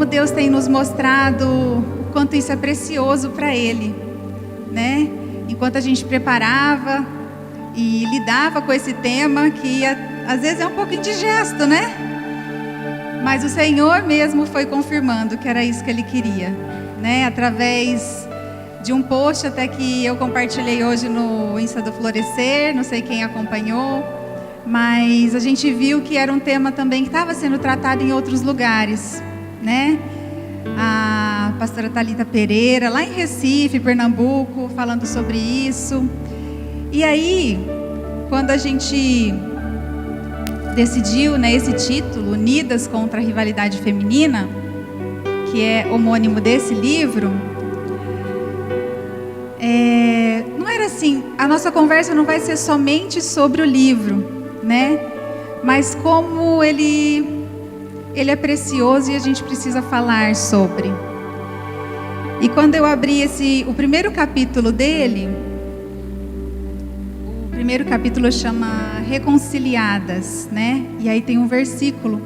Deus tem nos mostrado o quanto isso é precioso para Ele, né? Enquanto a gente preparava e lidava com esse tema, que às vezes é um pouco indigesto, né? Mas o Senhor mesmo foi confirmando que era isso que Ele queria, né? Através de um post até que eu compartilhei hoje no Insta do Florescer, não sei quem acompanhou, mas a gente viu que era um tema também que estava sendo tratado em outros lugares, né? A pastora Thalita Pereira, lá em Recife, Pernambuco, falando sobre isso. E aí, quando a gente decidiu, né, esse título, Unidas contra a Rivalidade Feminina, que é homônimo desse livro, não era assim, a nossa conversa não vai ser somente sobre o livro, né? Mas como ele é precioso e a gente precisa falar sobre. E quando eu abri o primeiro capítulo dele, o primeiro capítulo chama Reconciliadas, né? E aí tem um versículo.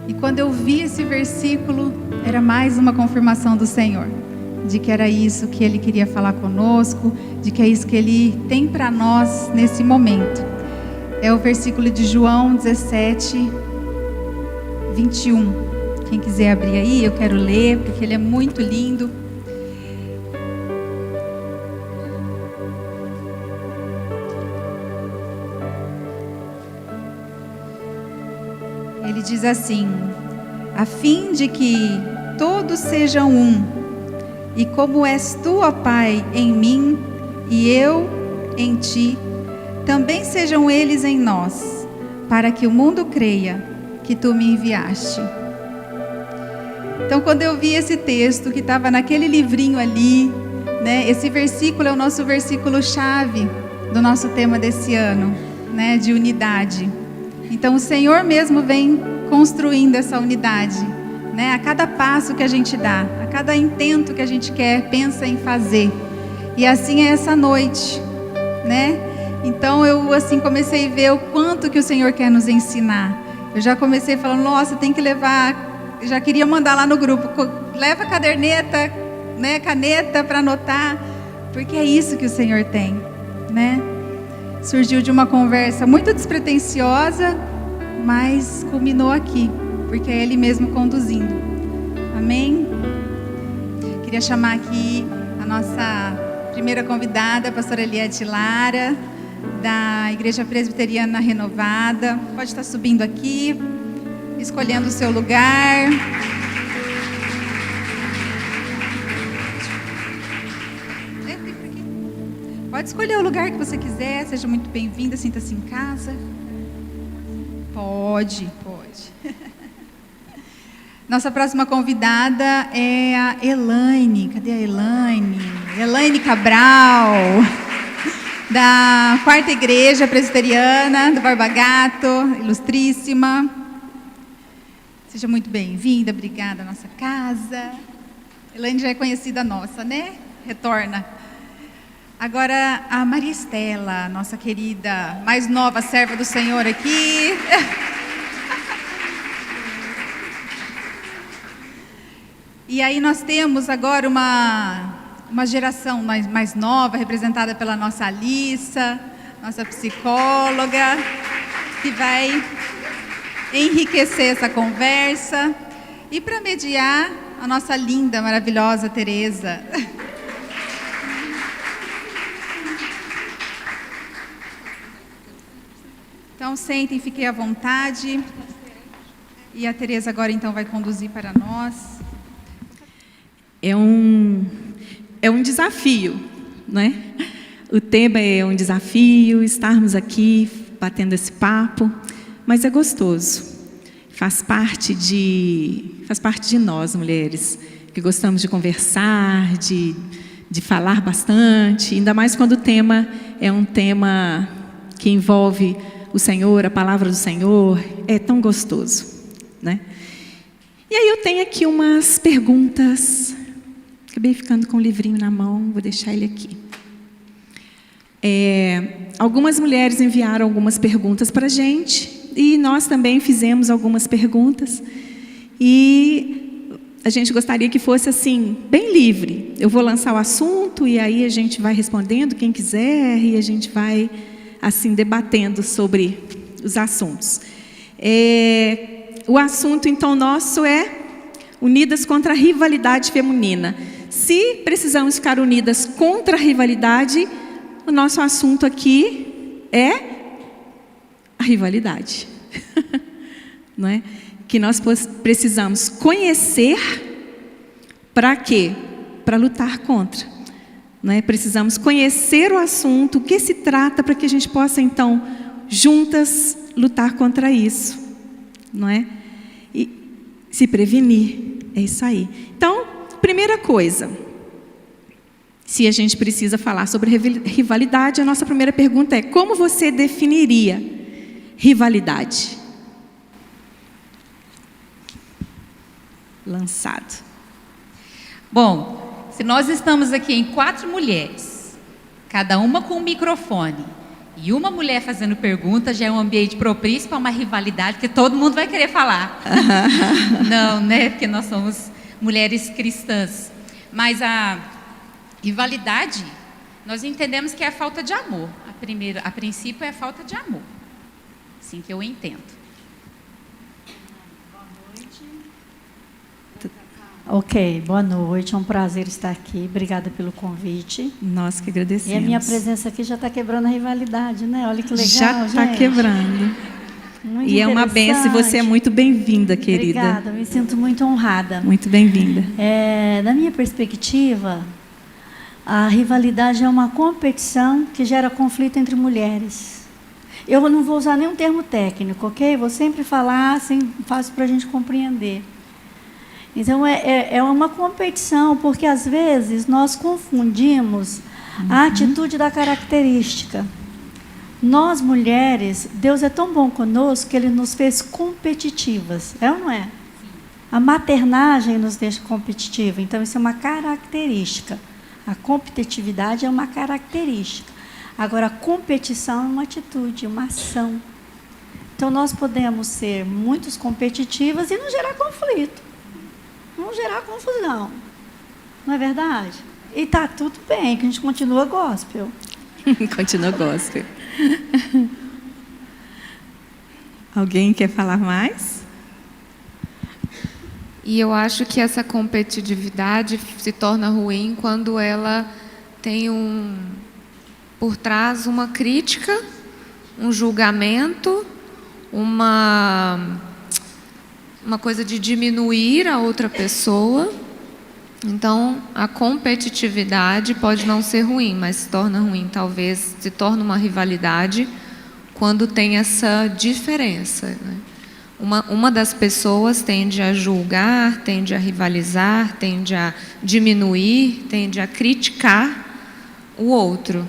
E quando eu vi esse versículo, era mais uma confirmação do Senhor, de que era isso que Ele queria falar conosco, de que é isso que Ele tem para nós nesse momento. É o versículo de João 17, 21. Quem quiser abrir aí, eu quero ler, porque ele é muito lindo. Ele diz assim: a fim de que todos sejam um, e como és tu, ó Pai, em mim, e eu em ti, também sejam eles em nós, para que o mundo creia que tu me enviaste. Então, quando eu vi esse texto que estava naquele livrinho ali, né, esse versículo é o nosso versículo-chave do nosso tema desse ano, né, de unidade. Então, o Senhor mesmo vem construindo essa unidade, né, a cada passo que a gente dá, a cada intento que a gente pensa em fazer. E assim é essa noite, né? Então, eu assim comecei a ver o quanto que o Senhor quer nos ensinar. Eu já comecei falando, nossa, tem que levar, já queria mandar lá no grupo, leva a caderneta, né, caneta para anotar, porque é isso que o Senhor tem, né? Surgiu de uma conversa muito despretensiosa, mas culminou aqui, porque é Ele mesmo conduzindo. Amém? Queria chamar aqui a nossa primeira convidada, a pastora Eliette Lara, da Igreja Presbiteriana Renovada. Pode estar subindo aqui, escolhendo o seu lugar. Pode escolher o lugar que você quiser, seja muito bem-vinda, sinta-se em casa. Pode. Nossa próxima convidada é a Elaine. Cadê a Elaine? Elaine Cabral, da 4ª Igreja Presbiteriana do Borba Gato, ilustríssima. Seja muito bem-vinda, obrigada à nossa casa. Elaine já é conhecida nossa, né? Retorna. Agora a Maria Estela, nossa querida, mais nova serva do Senhor aqui. E aí nós temos agora uma geração mais nova, representada pela nossa Alissa, nossa psicóloga, que vai enriquecer essa conversa. E para mediar, a nossa linda, maravilhosa Tereza. Então sentem, fiquem à vontade. E a Tereza agora então vai conduzir para nós. É um desafio, né? O tema é um desafio, estarmos aqui batendo esse papo, mas é gostoso. Faz parte de nós, mulheres, que gostamos de conversar, de falar bastante, ainda mais quando o tema é um tema que envolve o Senhor, a palavra do Senhor, é tão gostoso, né? E aí eu tenho aqui umas perguntas. Acabei ficando com o livrinho na mão, vou deixar ele aqui. Algumas mulheres enviaram algumas perguntas para a gente, e nós também fizemos algumas perguntas. E a gente gostaria que fosse assim, bem livre. Eu vou lançar o assunto e aí a gente vai respondendo quem quiser e a gente vai assim debatendo sobre os assuntos. O assunto então nosso é unidas contra a rivalidade feminina. Se precisamos ficar unidas contra a rivalidade, o nosso assunto aqui é a rivalidade. Não é? Que nós precisamos conhecer para quê? Para lutar contra. Não é? Precisamos conhecer o assunto, o que se trata, para que a gente possa então juntas lutar contra isso, não é? E se prevenir, é isso aí. Então, primeira coisa, se a gente precisa falar sobre rivalidade, a nossa primeira pergunta é: como você definiria rivalidade? Lançado. Bom, se nós estamos aqui em 4 mulheres, cada uma com um microfone, e uma mulher fazendo pergunta, já é um ambiente propício para uma rivalidade, que todo mundo vai querer falar. Não, né? Porque nós somos mulheres cristãs. Mas a rivalidade, nós entendemos que é a falta de amor. A princípio é a falta de amor. Assim que eu entendo. Ok, boa noite, é um prazer estar aqui, obrigada pelo convite. Nós que agradecemos. E a minha presença aqui já está quebrando a rivalidade, né? Olha que legal, já está quebrando. Muito e é uma benção, e você é muito bem-vinda, querida. Obrigada, me sinto muito honrada. Muito bem-vinda. Na minha perspectiva, a rivalidade é uma competição que gera conflito entre mulheres. Eu não vou usar nenhum termo técnico, ok? Vou sempre falar assim, fácil para a gente compreender. Então, é uma competição, porque às vezes nós confundimos a atitude da característica. Nós, mulheres, Deus é tão bom conosco que Ele nos fez competitivas, é ou não é? A maternagem nos deixa competitiva, então isso é uma característica. A competitividade é uma característica. Agora, a competição é uma atitude, uma ação. Então, nós podemos ser muito competitivas e não gerar conflito. Não gerar confusão. Não é verdade? E está tudo bem, que a gente continua gospel. Continua gospel. Alguém quer falar mais? E eu acho que essa competitividade se torna ruim quando ela tem por trás uma crítica, um julgamento, uma coisa de diminuir a outra pessoa. Então, a competitividade pode não ser ruim, mas se torna ruim, talvez se torne uma rivalidade quando tem essa diferença, né? Uma das pessoas tende a julgar, tende a rivalizar, tende a diminuir, tende a criticar o outro,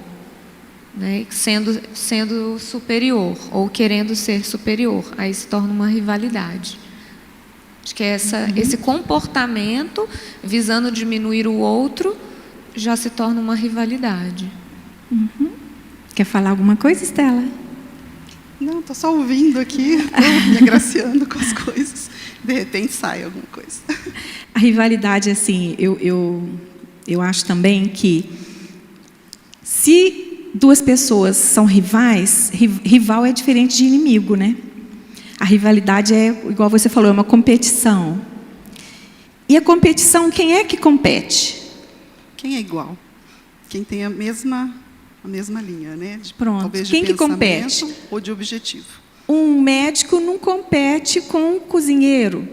né? Sendo superior ou querendo ser superior, aí se torna uma rivalidade. Acho que esse comportamento visando diminuir o outro já se torna uma rivalidade. Uhum. Quer falar alguma coisa, Estela? Não, estou só ouvindo aqui, me agraciando com as coisas. De repente sai alguma coisa. A rivalidade, assim, eu acho também que se duas pessoas são rivais, rival é diferente de inimigo, né? A rivalidade é, igual você falou, é uma competição. E a competição, quem é que compete? Quem é igual? Quem tem a mesma linha, né? Pronto. Talvez de quem que compete? Ou de objetivo. Um médico não compete com um cozinheiro,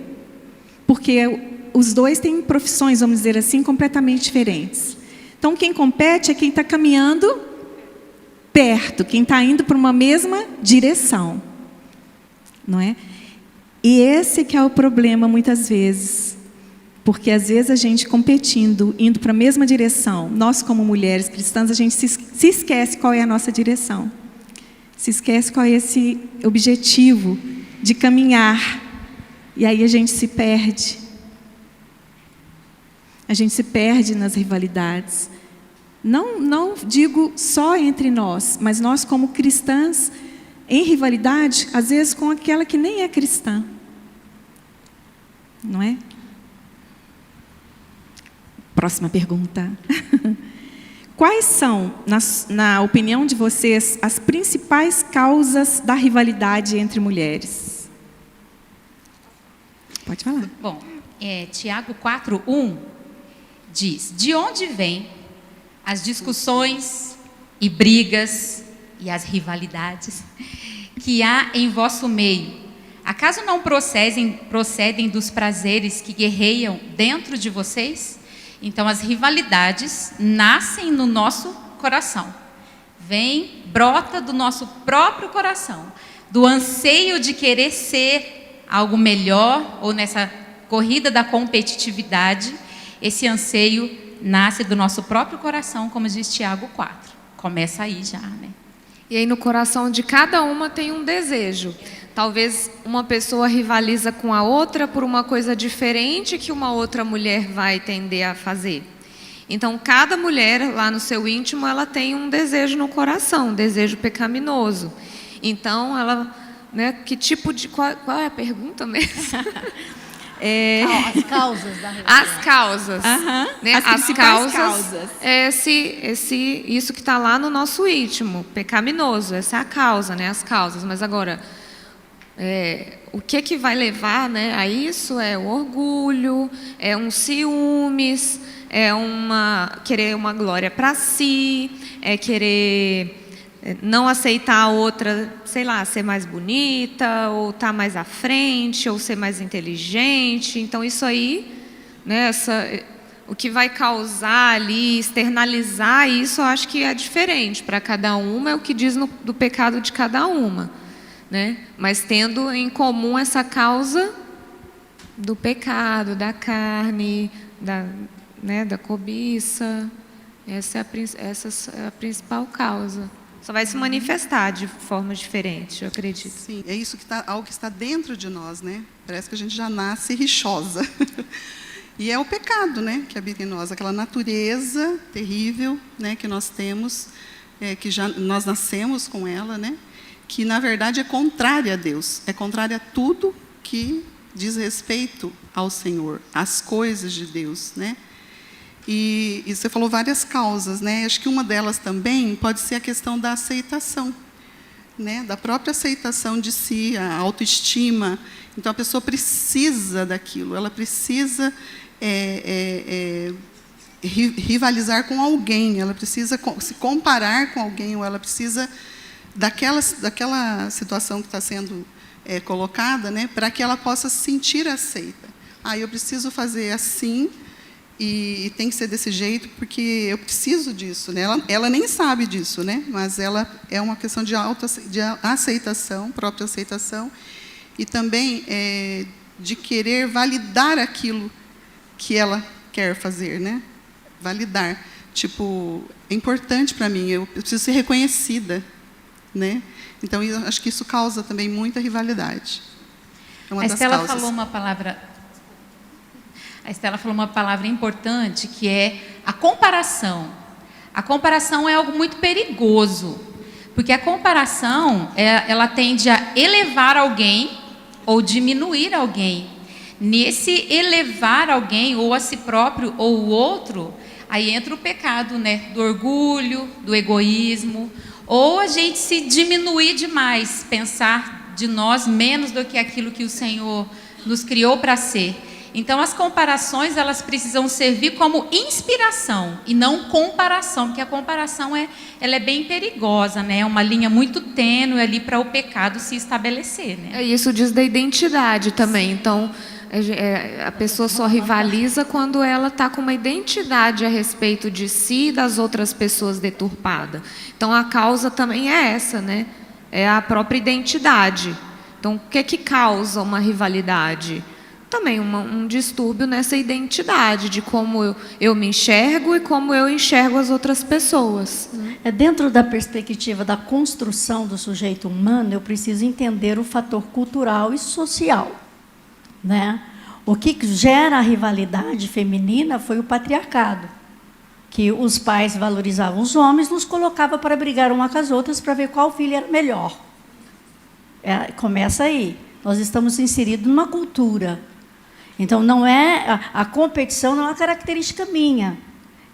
porque os dois têm profissões, vamos dizer assim, completamente diferentes. Então, quem compete é quem está caminhando perto, quem está indo para uma mesma direção. Não é? E esse que é o problema muitas vezes, porque às vezes a gente competindo, indo para a mesma direção, nós como mulheres cristãs, a gente se esquece qual é a nossa direção, se esquece qual é esse objetivo de caminhar, e aí a gente se perde nas rivalidades, não digo só entre nós, mas nós como cristãs, em rivalidade, às vezes com aquela que nem é cristã. Não é? próxima pergunta. Quais são, na opinião de vocês, as principais causas da rivalidade entre mulheres? Pode falar. Bom, Tiago 4:1 diz: de onde vêm as discussões e brigas e as rivalidades que há em vosso meio? Acaso não procedem dos prazeres que guerreiam dentro de vocês? Então, as rivalidades nascem no nosso coração. Brota do nosso próprio coração, do anseio de querer ser algo melhor, ou nessa corrida da competitividade, esse anseio nasce do nosso próprio coração, como diz Tiago 4. Começa aí já, né? E aí no coração de cada uma tem um desejo. Talvez uma pessoa rivaliza com a outra por uma coisa diferente que uma outra mulher vai tender a fazer. Então, cada mulher lá no seu íntimo, ela tem um desejo no coração, um desejo pecaminoso. Então, ela, né, que tipo de... Qual é a pergunta mesmo? As causas da rivalidade. As causas. Né? As principais causas. Isso que está lá no nosso íntimo, pecaminoso. Essa é a causa, né? As causas. Mas agora, o que vai levar, né, a isso é o orgulho, é um ciúmes, querer uma glória para si, é querer não aceitar a outra, sei lá, ser mais bonita, ou estar mais à frente, ou ser mais inteligente. Então, isso aí, né, o que vai causar ali, externalizar isso, eu acho que é diferente para cada uma, é o que diz do pecado de cada uma, né? Mas tendo em comum essa causa do pecado, da carne, da cobiça. Essa é a principal causa. Só vai se manifestar de forma diferente, eu acredito. Sim, é isso algo que está dentro de nós, né? Parece que a gente já nasce rixosa. E é o pecado, né, que habita em nós, aquela natureza terrível, né, que nós temos, nós nascemos com ela, né? Que na verdade é contrária a Deus, é contrária a tudo que diz respeito ao Senhor, às coisas de Deus, né? E você falou várias causas, né? Acho que uma delas também pode ser a questão da aceitação, né? Da própria aceitação de si, a autoestima. Então a pessoa precisa daquilo, ela precisa rivalizar com alguém, ela precisa se comparar com alguém, ou ela precisa daquela situação que está sendo colocada, né? Para que ela possa se sentir aceita. Eu preciso fazer assim. E tem que ser desse jeito, porque eu preciso disso, né? Ela nem sabe disso, né? Mas ela é uma questão de aceitação, própria aceitação, e também de querer validar aquilo que ela quer fazer, né? Validar. Tipo, é importante para mim, eu preciso ser reconhecida, né? Então, eu acho que isso causa também muita rivalidade. É uma das causas. A Estela falou uma palavra importante, que é a comparação. A comparação é algo muito perigoso, porque a comparação, ela tende a elevar alguém ou diminuir alguém. Nesse elevar alguém, ou a si próprio, ou o outro, aí entra o pecado, né, do orgulho, do egoísmo, ou a gente se diminuir demais, pensar de nós menos do que aquilo que o Senhor nos criou para ser. Então, as comparações, elas precisam servir como inspiração e não comparação, porque a comparação ela é bem perigosa, né? É uma linha muito tênue ali para o pecado se estabelecer, né? Isso diz da identidade também. Então, a pessoa só rivaliza quando ela está com uma identidade a respeito de si e das outras pessoas deturpada. Então, a causa também é essa, né? É a própria identidade. Então, o que é que causa uma rivalidade? Também um distúrbio nessa identidade, de como eu me enxergo e como eu enxergo as outras pessoas. Dentro da perspectiva da construção do sujeito humano, eu preciso entender o fator cultural e social, né? O que gera a rivalidade feminina foi o patriarcado, que os pais valorizavam os homens, nos colocava para brigar uma com as outras para ver qual filho era melhor. Começa aí. Nós estamos inseridos numa cultura. Então, não é a competição não é uma característica minha,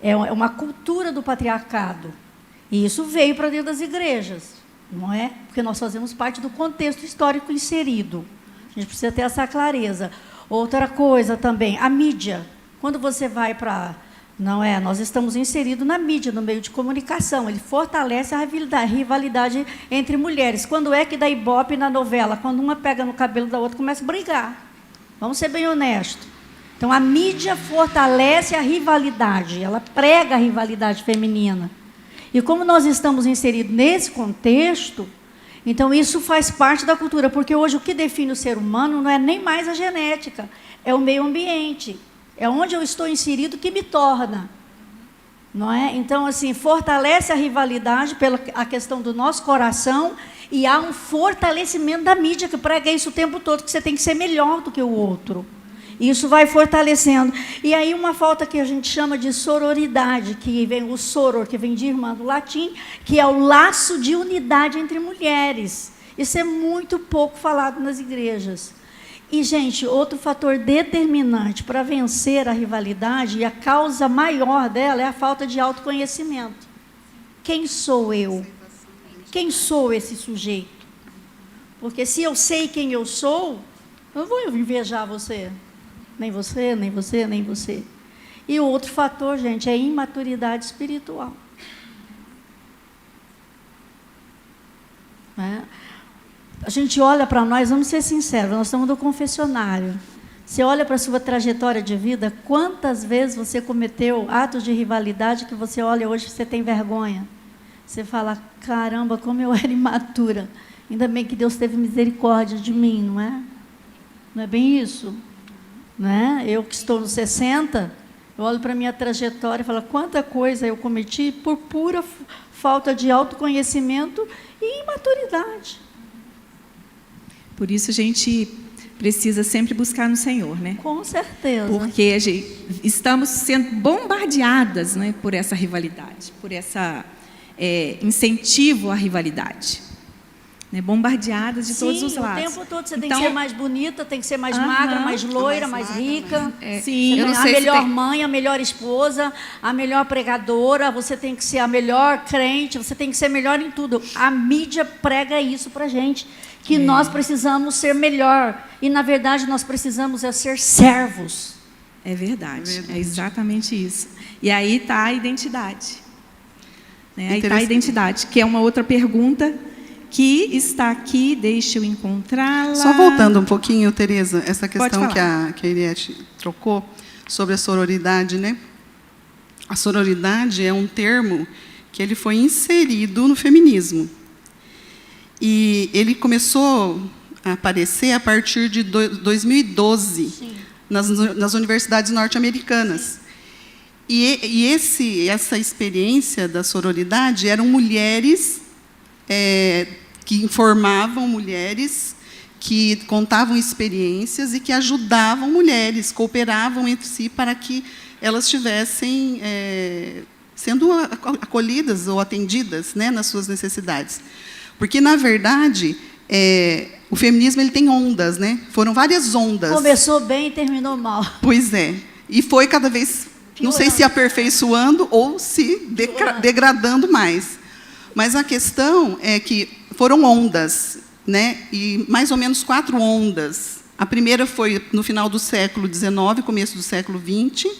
é uma cultura do patriarcado. E isso veio para dentro das igrejas, não é? Porque nós fazemos parte do contexto histórico inserido. A gente precisa ter essa clareza. Outra coisa também, a mídia. Quando você vai para... Não é? Nós estamos inseridos na mídia, no meio de comunicação. Ele fortalece a rivalidade entre mulheres. Quando é que dá ibope na novela? Quando uma pega no cabelo da outra, começa a brigar. Vamos ser bem honestos. Então, a mídia fortalece a rivalidade. Ela prega a rivalidade feminina. E como nós estamos inseridos nesse contexto, então isso faz parte da cultura. Porque hoje o que define o ser humano não é nem mais a genética, é o meio ambiente. É onde eu estou inserido que me torna, não é? Então, assim, fortalece a rivalidade pela a questão do nosso coração e há um fortalecimento da mídia que prega isso o tempo todo, que você tem que ser melhor do que o outro. Isso vai fortalecendo. E aí uma falta que a gente chama de sororidade, que vem o soror, que vem de irmã do latim, que é o laço de unidade entre mulheres. Isso é muito pouco falado nas igrejas. E, gente, outro fator determinante para vencer a rivalidade, e a causa maior dela é a falta de autoconhecimento. Quem sou eu? Quem sou esse sujeito? Porque se eu sei quem eu sou, eu não vou invejar você. Nem você, nem você, nem você. E o outro fator, gente, é a imaturidade espiritual. A gente olha para nós, vamos ser sinceros, nós estamos no confessionário. Você olha para a sua trajetória de vida, quantas vezes você cometeu atos de rivalidade que você olha hoje e você tem vergonha? Você fala, caramba, como eu era imatura. Ainda bem que Deus teve misericórdia de mim, não é? Não é bem isso? Não é? Eu que estou nos 60, eu olho para a minha trajetória e falo, quanta coisa eu cometi por pura falta de autoconhecimento e imaturidade. Por isso a gente precisa sempre buscar no Senhor, né? Com certeza. Porque estamos sendo bombardeadas, né, por essa rivalidade, por essa incentivo à rivalidade. Né, bombardeadas de todos os lados. O tempo todo você tem que ser mais bonita, tem que ser mais magra, mais loira, mais rica. Sim, a melhor mãe, a melhor esposa, a melhor pregadora, você tem que ser a melhor crente, você tem que ser melhor em tudo. A mídia prega isso para a gente, que nós precisamos ser melhor. E, na verdade, nós precisamos ser servos. É verdade, é exatamente isso. E aí está a identidade. Né? Aí está a identidade, que é uma outra pergunta que está aqui, deixa eu encontrá-la. Só voltando um pouquinho, Tereza, essa questão que a Eliette trocou sobre a sororidade, né? A sororidade é um termo que ele foi inserido no feminismo. E ele começou a aparecer a partir de 2012, nas universidades norte-americanas. E essa experiência da sororidade eram mulheres que informavam mulheres, que contavam experiências e que ajudavam mulheres, cooperavam entre si para que elas estivessem sendo acolhidas ou atendidas, né, nas suas necessidades. Porque, na verdade, o feminismo ele tem ondas, né? Foram várias ondas. Começou bem e terminou mal. Pois é. E foi cada vez, não sei se aperfeiçoando ou se degradando mais. Mas a questão é que foram ondas, né? E mais ou menos 4 ondas. A primeira foi no final do século XIX, começo do século XX.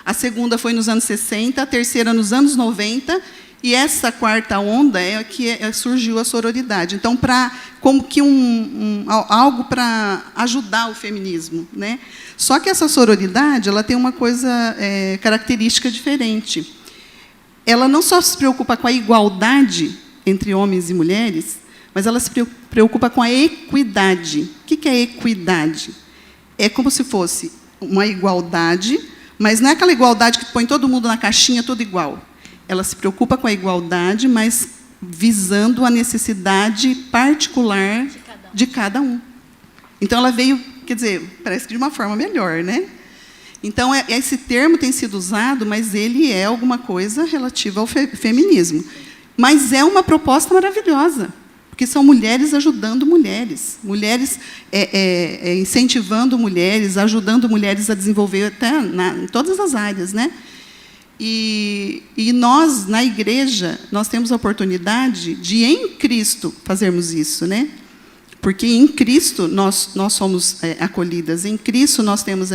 A segunda foi nos anos 60, a terceira nos anos 90. E essa 4ª onda é que surgiu a sororidade. Então, como que algo para ajudar o feminismo, né? Só que essa sororidade, ela tem uma coisa característica diferente. Ela não só se preocupa com a igualdade entre homens e mulheres, mas ela se preocupa com a equidade. O que é equidade? É como se fosse uma igualdade, mas não é aquela igualdade que põe todo mundo na caixinha, tudo igual. Ela se preocupa com a igualdade, mas visando a necessidade particular de cada um. Então, ela veio, quer dizer, parece que de uma forma melhor, né? Então, esse termo tem sido usado, mas ele é alguma coisa relativa ao feminismo. Mas é uma proposta maravilhosa. Porque são mulheres ajudando mulheres, mulheres incentivando mulheres, ajudando mulheres a desenvolver até em todas as áreas, né? E nós, na igreja, nós temos a oportunidade de, em Cristo, fazermos isso, né? Porque em Cristo nós somos acolhidas, em Cristo nós temos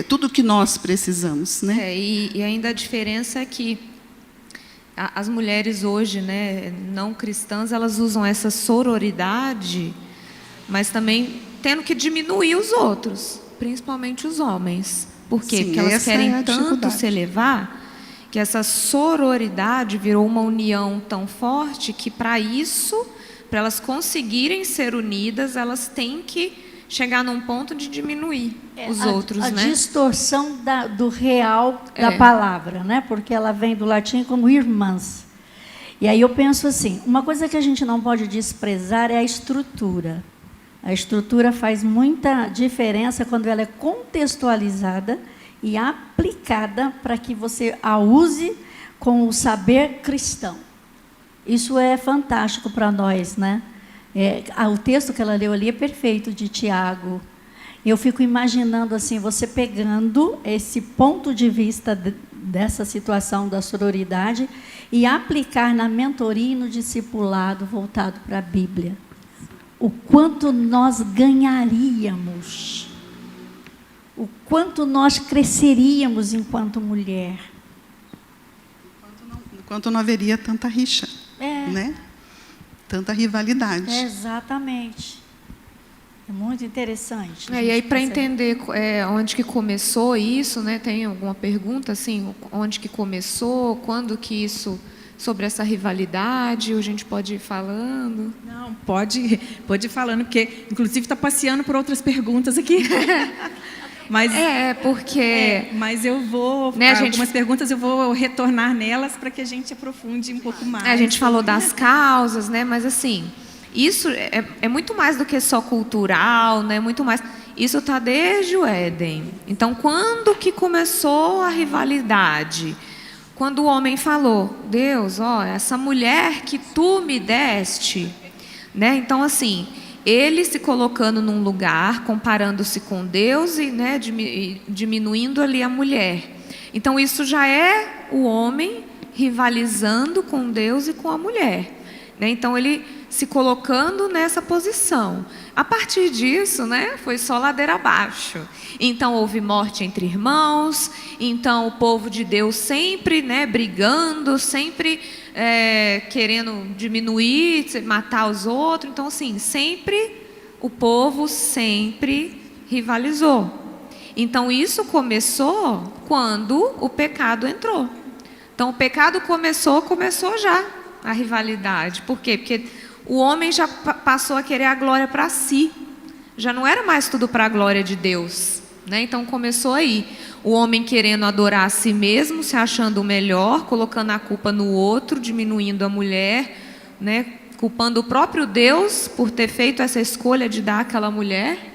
tudo o que nós precisamos, né? E ainda a diferença é que as mulheres hoje, né, não cristãs, elas usam essa sororidade, mas também tendo que diminuir os outros, principalmente os homens. Por quê? Sim, porque elas essa querem é a tanto dificuldade. se elevar, que essa sororidade virou uma união tão forte que, para elas conseguirem ser unidas, elas têm que chegar num ponto de diminuir os outros, a né? distorção do real da palavra, né? Porque ela vem do latim como irmãs. E aí eu penso assim, uma coisa que a gente não pode desprezar é a estrutura. A estrutura faz muita diferença quando ela é contextualizada e aplicada para que você a use com o saber cristão. Isso é fantástico para nós, né? O texto que ela leu ali é perfeito, de Tiago. Eu fico imaginando assim, você pegando esse ponto de vista dessa situação da sororidade e aplicar na mentoria e no discipulado voltado para a Bíblia. O quanto nós ganharíamos, o quanto nós cresceríamos enquanto mulher. Enquanto não haveria tanta rixa, né? Tanta rivalidade. Exatamente. É muito interessante. E aí, para entender onde que começou isso, né? Tem alguma pergunta assim? Onde que começou? Quando que isso, sobre essa rivalidade, a gente pode ir falando? Não, pode ir falando, porque inclusive está passeando por outras perguntas aqui. Mas mas eu vou, né, algumas perguntas eu vou retornar nelas para que a gente aprofunde um pouco mais. A gente falou das causas, né? Mas assim, isso é muito mais do que só cultural, né? Muito mais. Isso está desde o Éden. Então, quando que começou a rivalidade? Quando o homem falou, Deus, essa mulher que tu me deste, né? Então, assim, ele se colocando num lugar, comparando-se com Deus e, né, diminuindo ali a mulher. Então, isso já é o homem rivalizando com Deus e com a mulher, né? Então, ele se colocando nessa posição. A partir disso, né, foi só ladeira abaixo. Então, houve morte entre irmãos. Então, o povo de Deus sempre, né, brigando, sempre querendo diminuir, matar os outros. Então, assim, o povo sempre rivalizou. Então, isso começou quando o pecado entrou. Então, o pecado começou já a rivalidade. Por quê? Porque o homem já passou a querer a glória para si. Já não era mais tudo para a glória de Deus, né? Então, começou aí. O homem querendo adorar a si mesmo, se achando o melhor, colocando a culpa no outro, diminuindo a mulher, né? Culpando o próprio Deus por ter feito essa escolha de dar àquela mulher.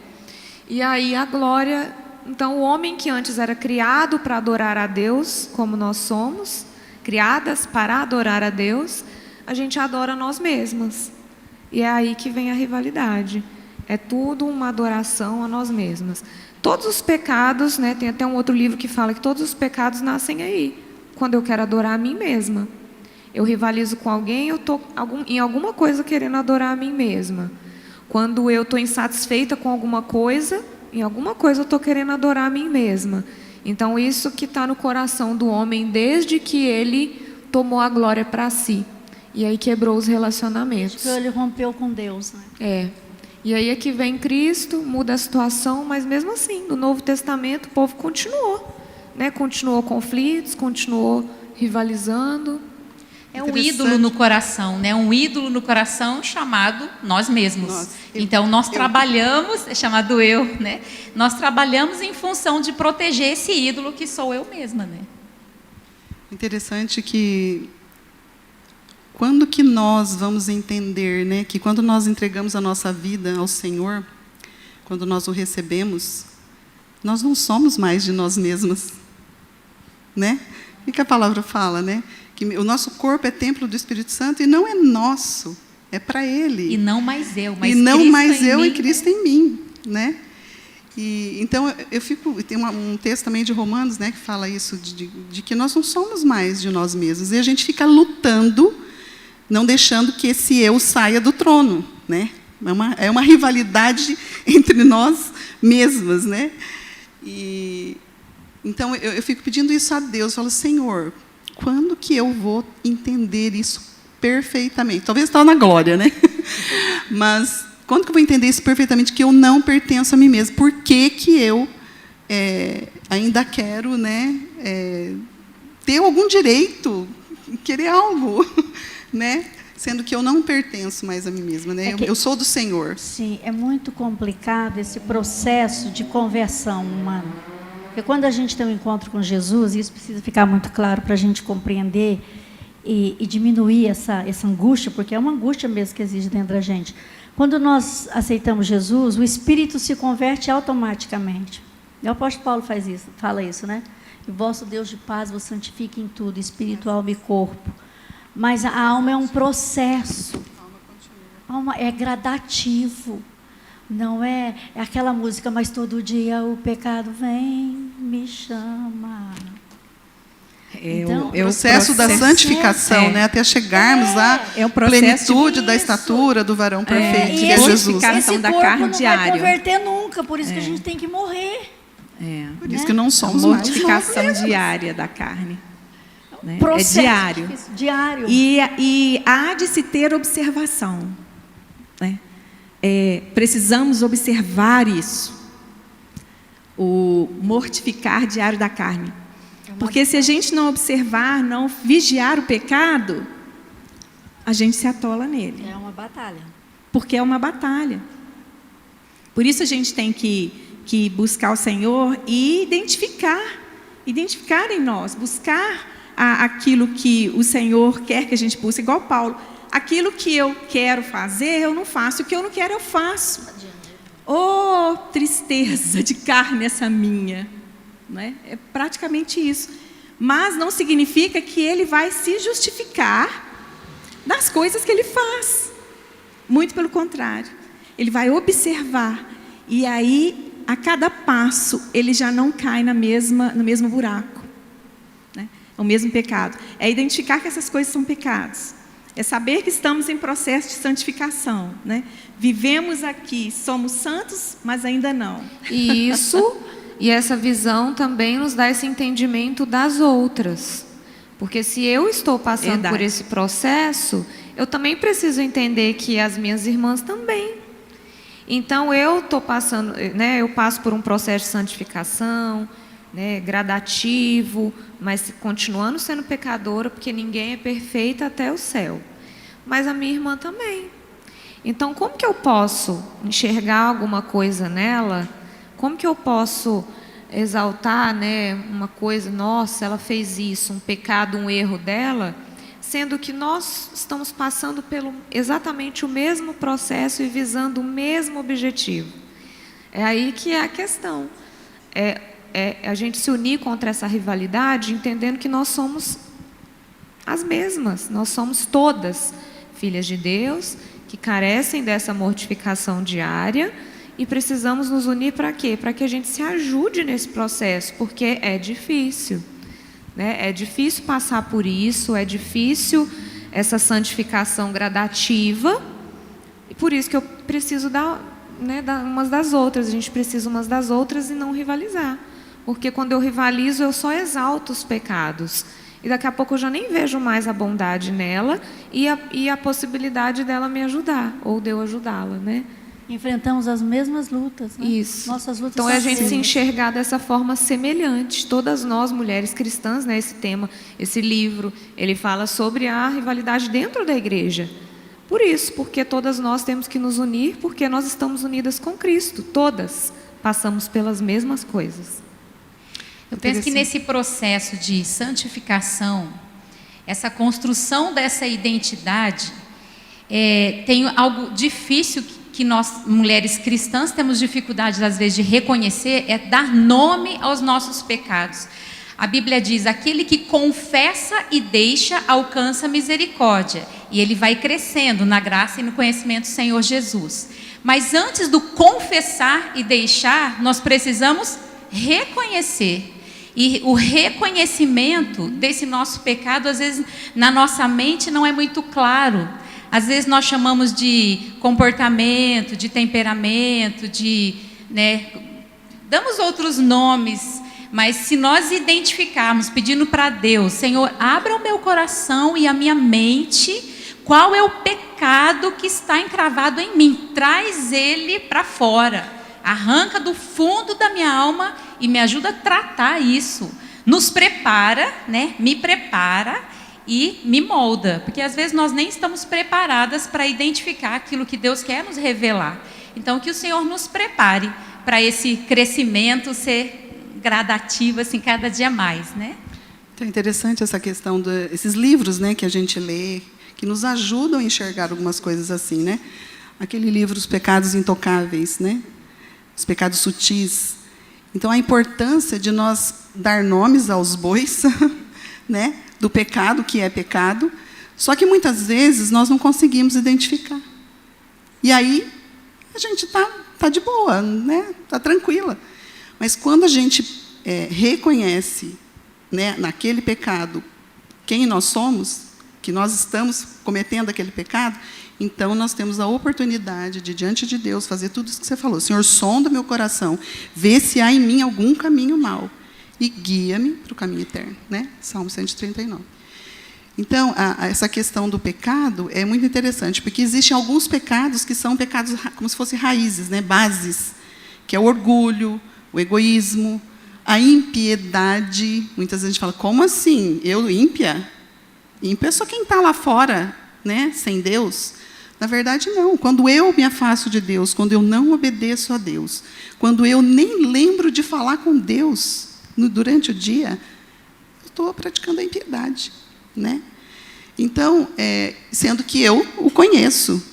E aí a glória... Então, o homem que antes era criado para adorar a Deus, como nós somos, criadas para adorar a Deus, a gente adora nós mesmas. E é aí que vem a rivalidade. É tudo uma adoração a nós mesmas. Todos os pecados, né, tem até um outro livro que fala que todos os pecados nascem aí, quando eu quero adorar a mim mesma. Eu rivalizo com alguém, eu estou em alguma coisa querendo adorar a mim mesma. Quando eu estou insatisfeita com alguma coisa, em alguma coisa eu estou querendo adorar a mim mesma. Então, isso que está no coração do homem desde que ele tomou a glória para si. E aí quebrou os relacionamentos. Ele rompeu com Deus, né? E aí é que vem Cristo, muda a situação, mas mesmo assim, no Novo Testamento, o povo continuou, né? Continuou conflitos, continuou rivalizando. É um ídolo no coração, né? Um ídolo no coração chamado nós mesmos. Então, nós trabalhamos, é chamado eu, né? Nós trabalhamos em função de proteger esse ídolo que sou eu mesma, né? Interessante que quando que nós vamos entender, né, que quando nós entregamos a nossa vida ao Senhor, quando nós o recebemos, nós não somos mais de nós mesmas, né? O que a palavra fala, né? Que o nosso corpo é templo do Espírito Santo e não é nosso, é para Ele. E não mais eu, mas e não Cristo mais em eu mim. e Cristo em mim, né? E então eu fico, tem um texto também de Romanos, né, que fala isso de que nós não somos mais de nós mesmos, e a gente fica lutando, não deixando que esse eu saia do trono, né? É uma rivalidade entre nós mesmas, né? E então eu fico pedindo isso a Deus, eu falo: Senhor, quando que eu vou entender isso perfeitamente? Talvez está na glória, né? Mas quando que eu vou entender isso perfeitamente, que eu não pertenço a mim mesmo? Por que que eu ainda quero, né, ter algum direito, querer algo, né? Sendo que eu não pertenço mais a mim mesma, né? Eu sou do Senhor. Sim, é muito complicado esse processo de conversão humana. Porque quando a gente tem um encontro com Jesus, isso precisa ficar muito claro para a gente compreender e diminuir essa angústia, porque é uma angústia mesmo que existe dentro da gente. Quando nós aceitamos Jesus, o Espírito se converte automaticamente. O apóstolo Paulo fala isso, né? E o vosso Deus de paz vos santifique em tudo, espírito, alma e corpo. Mas a alma é um processo. A alma é gradativo. Não é aquela música, mas todo dia o pecado vem, me chama. Então, o processo da santificação, né, até chegarmos à plenitude da estatura do varão perfeito, que é Jesus. Esse da corpo carne não diária. vai converter nunca, por isso que a gente tem que morrer. Por isso que não somos a mais. mortificação diária da carne. Né? Processo, é diário. Diário. E há de se ter observação. Né? Precisamos observar isso. O mortificar diário da carne. Porque se a gente não observar, não vigiar o pecado, a gente se atola nele. É uma batalha. Porque é uma batalha. Por isso a gente tem que buscar o Senhor e identificar em nós, buscar aquilo que o Senhor quer que a gente busque, igual Paulo. Aquilo que eu quero fazer, eu não faço. O que eu não quero, eu faço. Oh, tristeza de carne essa minha. Né? É praticamente isso. Mas não significa que ele vai se justificar das coisas que ele faz. Muito pelo contrário. Ele vai observar. E aí, a cada passo, ele já não cai no mesmo buraco. Né? O mesmo pecado. É identificar que essas coisas são pecados. É saber que estamos em processo de santificação. Né? Vivemos aqui, somos santos, mas ainda não. E isso... E essa visão também nos dá esse entendimento das outras. Porque se eu estou passando por esse processo, eu também preciso entender que as minhas irmãs também. Então, eu estou passando, né, eu passo por um processo de santificação, né, gradativo, mas continuando sendo pecadora, porque ninguém é perfeito até o céu. Mas a minha irmã também. Então, como que eu posso enxergar alguma coisa nela? Como que eu posso exaltar, né, uma coisa, nossa, ela fez isso, um pecado, um erro dela, sendo que nós estamos passando pelo exatamente o mesmo processo e visando o mesmo objetivo. É aí que é a questão. É a gente se unir contra essa rivalidade, entendendo que nós somos as mesmas, nós somos todas filhas de Deus, que carecem dessa mortificação diária. E precisamos nos unir para quê? Para que a gente se ajude nesse processo, porque é difícil. Né? É difícil passar por isso, é difícil essa santificação gradativa. E por isso que eu preciso dar umas das outras. A gente precisa umas das outras e não rivalizar. Porque quando eu rivalizo, eu só exalto os pecados. E daqui a pouco eu já nem vejo mais a bondade nela e a possibilidade dela me ajudar, ou de eu ajudá-la, né? Enfrentamos as mesmas lutas, né? Isso. Nossas lutas então, é a gente são se enxergar dessa forma semelhante. Todas nós, mulheres cristãs, né, esse tema, esse livro, ele fala sobre a rivalidade dentro da igreja. Por isso, porque todas nós temos que nos unir, porque nós estamos unidas com Cristo. Todas passamos pelas mesmas coisas. Eu penso que nesse processo de santificação, essa construção dessa identidade, tem algo difícil que nós, mulheres cristãs, temos dificuldade, às vezes, de reconhecer, é dar nome aos nossos pecados. A Bíblia diz: aquele que confessa e deixa alcança misericórdia. E ele vai crescendo na graça e no conhecimento do Senhor Jesus. Mas antes do confessar e deixar, nós precisamos reconhecer. E o reconhecimento desse nosso pecado, às vezes, na nossa mente não é muito claro. Às vezes nós chamamos de comportamento, de temperamento, damos outros nomes. Mas se nós identificarmos, pedindo para Deus: Senhor, abra o meu coração e a minha mente, qual é o pecado que está encravado em mim? Traz ele para fora, arranca do fundo da minha alma e me ajuda a tratar isso. Nos prepara, me prepara e me molda, porque às vezes nós nem estamos preparadas para identificar aquilo que Deus quer nos revelar. Então, que o Senhor nos prepare para esse crescimento ser gradativo, assim, cada dia mais, Então, é interessante essa questão desses livros, que a gente lê, que nos ajudam a enxergar algumas coisas assim, Aquele livro, Os Pecados Intocáveis, Os Pecados Sutis. Então, a importância de nós dar nomes aos bois, do pecado, que é pecado, só que muitas vezes nós não conseguimos identificar. E aí, a gente tá de boa, está tranquila. Mas quando a gente reconhece, naquele pecado, quem nós somos, que nós estamos cometendo aquele pecado, então nós temos a oportunidade de, diante de Deus, fazer tudo isso que você falou. Senhor, sonda meu coração, vê se há em mim algum caminho mau e guia-me para o caminho eterno. Salmo 139. Então, essa questão do pecado é muito interessante, porque existem alguns pecados que são pecados como se fossem raízes, bases, que é o orgulho, o egoísmo, a impiedade. Muitas vezes a gente fala: como assim? Eu ímpia? Ímpia é só quem está lá fora, sem Deus. Na verdade, não. Quando eu me afasto de Deus, quando eu não obedeço a Deus, quando eu nem lembro de falar com Deus durante o dia, eu estou praticando a impiedade. Então, sendo que eu o conheço,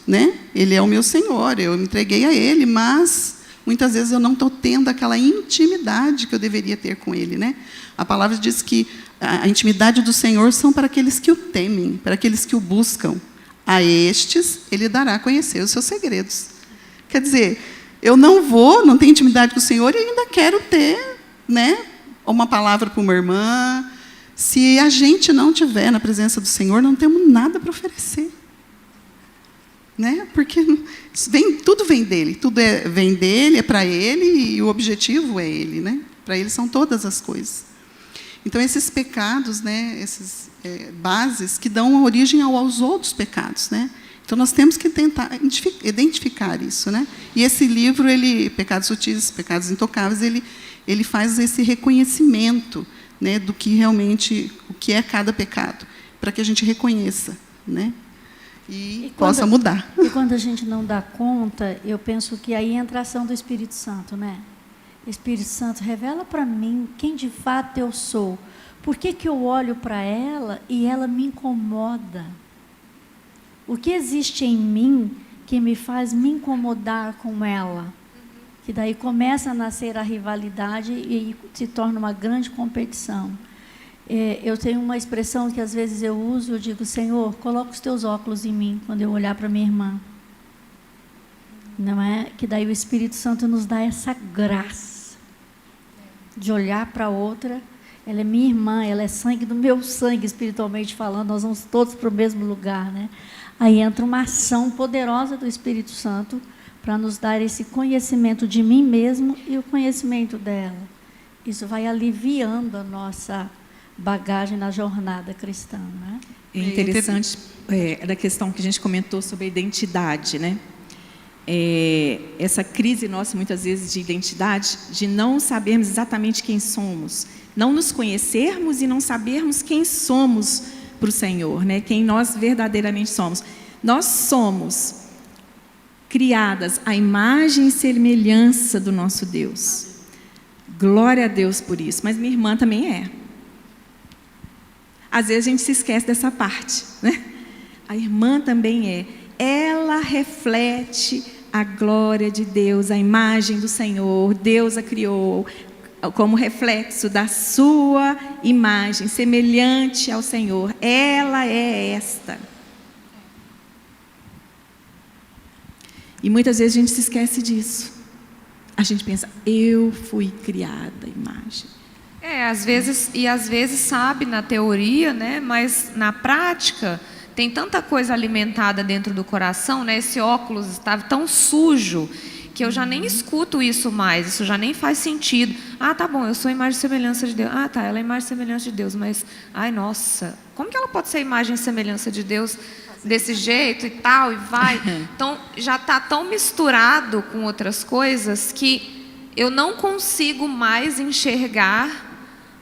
Ele é o meu Senhor, eu me entreguei a Ele, mas muitas vezes eu não estou tendo aquela intimidade que eu deveria ter com Ele. A palavra diz que a intimidade do Senhor são para aqueles que o temem, para aqueles que o buscam. A estes Ele dará a conhecer os seus segredos. Quer dizer, eu não tenho intimidade com o Senhor e ainda quero ter uma palavra para uma irmã. Se a gente não estiver na presença do Senhor, não temos nada para oferecer. Porque tudo vem dele, vem dele, é para ele, e o objetivo é ele. Para ele são todas as coisas. Então, esses pecados, essas bases que dão origem aos outros pecados. Então, nós temos que tentar identificar isso. E esse livro, Pecados Sutis, Pecados Intocáveis, ele faz esse reconhecimento do que realmente, o que é cada pecado, para que a gente reconheça, e possa mudar. E quando a gente não dá conta, eu penso que aí entra a ação do Espírito Santo, Espírito Santo, revela para mim quem de fato eu sou. Por que eu olho para ela e ela me incomoda? O que existe em mim que me faz me incomodar com ela? Que daí começa a nascer a rivalidade e se torna uma grande competição. Eu tenho uma expressão que às vezes eu uso, eu digo: Senhor, coloca os teus óculos em mim quando eu olhar para minha irmã. Não é? Que daí o Espírito Santo nos dá essa graça de olhar para a outra. Ela é minha irmã, ela é sangue do meu sangue, espiritualmente falando, nós vamos todos para o mesmo lugar. Aí entra uma ação poderosa do Espírito Santo para nos dar esse conhecimento de mim mesmo e o conhecimento dela. Isso vai aliviando a nossa bagagem na jornada cristã. É interessante da questão que a gente comentou sobre a identidade, essa crise nossa, muitas vezes, de identidade, de não sabermos exatamente quem somos, não nos conhecermos e não sabermos quem somos para o Senhor, quem nós verdadeiramente somos. Nós somos criadas à imagem e semelhança do nosso Deus. Glória a Deus por isso, mas minha irmã também é. Às vezes a gente se esquece dessa parte, A irmã também é. Ela reflete a glória de Deus, a imagem do Senhor. Deus a criou. como reflexo da sua imagem, semelhante ao Senhor. Ela é esta. E muitas vezes a gente se esquece disso. A gente pensa, eu fui criada à imagem. Às vezes sabe na teoria, né? Mas na prática tem tanta coisa alimentada dentro do coração, né? Esse óculos estava tão sujo que eu já nem escuto isso mais, isso já nem faz sentido. Ah, tá bom, eu sou a imagem e semelhança de Deus. Ah, tá, ela é a imagem e semelhança de Deus, mas, ai, nossa, como que ela pode ser a imagem e semelhança de Deus desse jeito e tal, e vai? Então, já está tão misturado com outras coisas que eu não consigo mais enxergar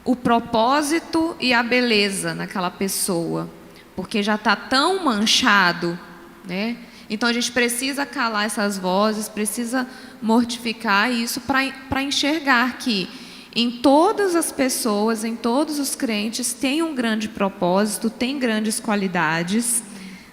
o propósito e a beleza naquela pessoa, porque já está tão manchado, né? Então a gente precisa calar essas vozes, precisa mortificar isso para enxergar que em todas as pessoas, em todos os crentes, tem um grande propósito, tem grandes qualidades.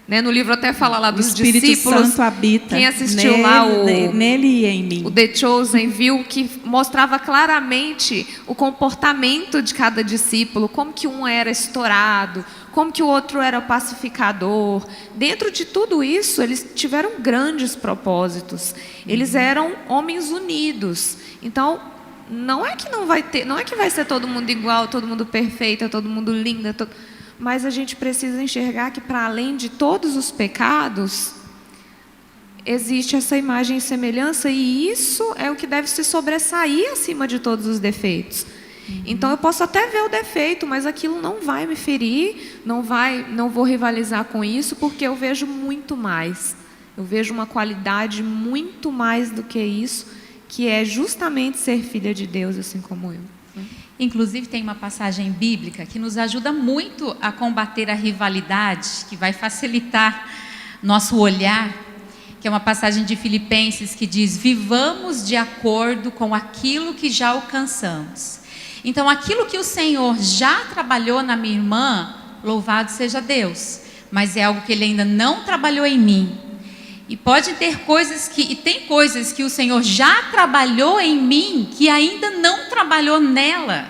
Né? No livro até fala lá dos discípulos. O Espírito Santo habita. Quem assistiu nele, lá nele e em mim. O The Chosen viu que mostrava claramente o comportamento de cada discípulo, como que um era estourado, como que o outro era pacificador. Dentro de tudo isso, eles tiveram grandes propósitos. Eles eram homens unidos. Então, não é que não vai ter, não é que vai ser todo mundo igual, todo mundo perfeito, todo mundo lindo, mas a gente precisa enxergar que, para além de todos os pecados, existe essa imagem e semelhança, e isso é o que deve se sobressair acima de todos os defeitos. Então, eu posso até ver o defeito, mas aquilo não vai me ferir, não vou rivalizar com isso, porque eu vejo muito mais. Eu vejo uma qualidade muito mais do que isso, que é justamente ser filha de Deus, assim como eu. Inclusive, tem uma passagem bíblica que nos ajuda muito a combater a rivalidade, que vai facilitar nosso olhar, que é uma passagem de Filipenses que diz: vivamos de acordo com aquilo que já alcançamos. Então, aquilo que o Senhor já trabalhou na minha irmã, louvado seja Deus, mas é algo que Ele ainda não trabalhou em mim. E pode ter coisas e tem coisas que o Senhor já trabalhou em mim, que ainda não trabalhou nela.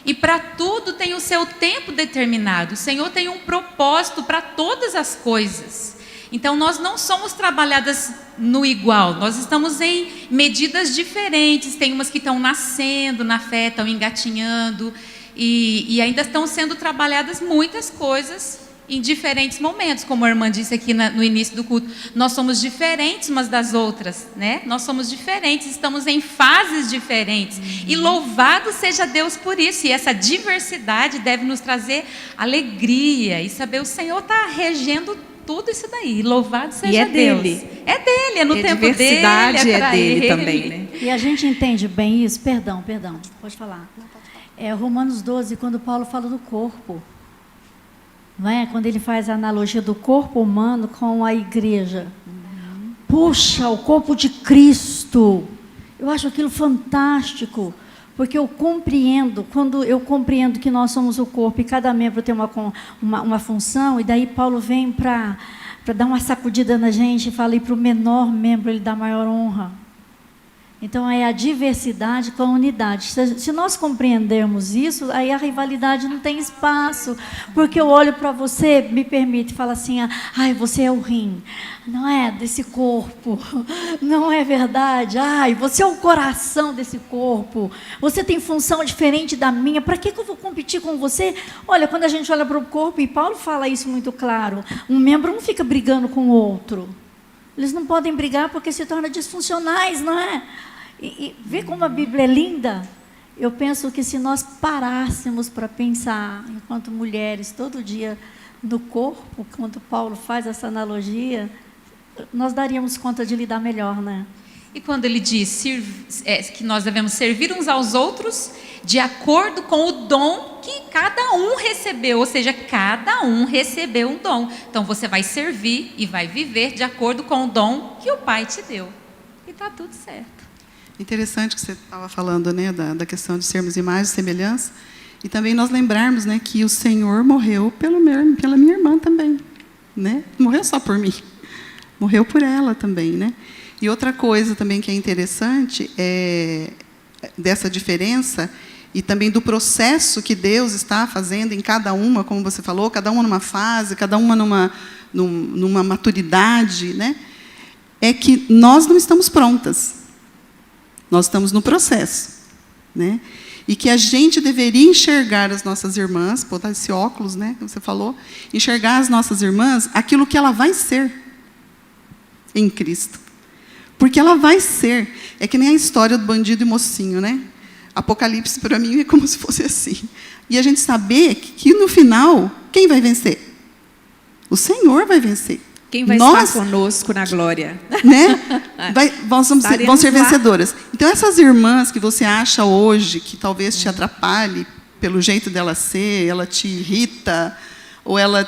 E para tudo tem o seu tempo determinado. O Senhor tem um propósito para todas as coisas. Então, nós não somos trabalhadas no igual. Nós estamos em medidas diferentes. Tem umas que estão nascendo na fé, estão engatinhando. E ainda estão sendo trabalhadas muitas coisas em diferentes momentos, como a irmã disse aqui no início do culto. Nós somos diferentes umas das outras, né? Nós somos diferentes, estamos em fases diferentes. E louvado seja Deus por isso. E essa diversidade deve nos trazer alegria e saber o Senhor está regendo tudo isso daí. Louvado seja Deus. Dele. É dele, é no tempo dele. A diversidade é dele também, né? E a gente entende bem isso. Perdão, pode falar. Romanos 12, quando Paulo fala do corpo. Não é? Quando ele faz a analogia do corpo humano com a igreja. Puxa, o corpo de Cristo. Eu acho aquilo fantástico, porque eu compreendo, quando eu compreendo que nós somos o corpo e cada membro tem uma função, e daí Paulo vem para dar uma sacudida na gente e fala, e para o menor membro ele dá maior honra. Então, é a diversidade com a unidade. Se nós compreendermos isso, aí a rivalidade não tem espaço. Porque eu olho para você, me permite, fala assim, ai, você é o rim, não é, desse corpo. Não é verdade? Ai, você é o coração desse corpo. Você tem função diferente da minha. Para que eu vou competir com você? Olha, quando a gente olha para o corpo, e Paulo fala isso muito claro, um membro não fica brigando com o outro. Eles não podem brigar porque se tornam disfuncionais, não é? E vê como a Bíblia é linda? Eu penso que se nós parássemos para pensar, enquanto mulheres, todo dia no corpo, quando Paulo faz essa analogia, nós daríamos conta de lidar melhor, né? E quando ele diz que nós devemos servir uns aos outros de acordo com o dom que cada um recebeu, ou seja, cada um recebeu um dom. Então você vai servir e vai viver de acordo com o dom que o Pai te deu. E está tudo certo. Interessante que você estava falando, né, da questão de sermos imagem e semelhança, e também nós lembrarmos, né, que o Senhor morreu pela minha irmã também, né? Morreu só por mim, morreu por ela também, né? E outra coisa também que é interessante é dessa diferença e também do processo que Deus está fazendo em cada uma, como você falou, cada uma numa fase, cada uma numa maturidade, né? É que nós não estamos prontas. Nós estamos no processo, né? E que a gente deveria enxergar as nossas irmãs, botar esse óculos, né, que você falou, enxergar as nossas irmãs aquilo que ela vai ser em Cristo. Porque ela vai ser. É que nem a história do bandido e mocinho, né? Apocalipse, para mim, é como se fosse assim. E a gente saber que no final, quem vai vencer? O Senhor vai vencer. Quem vai estar conosco na glória? Né? Vão ser vencedoras. Então, essas irmãs que você acha hoje, que talvez te atrapalhe pelo jeito dela ser, ela te irrita, ou ela...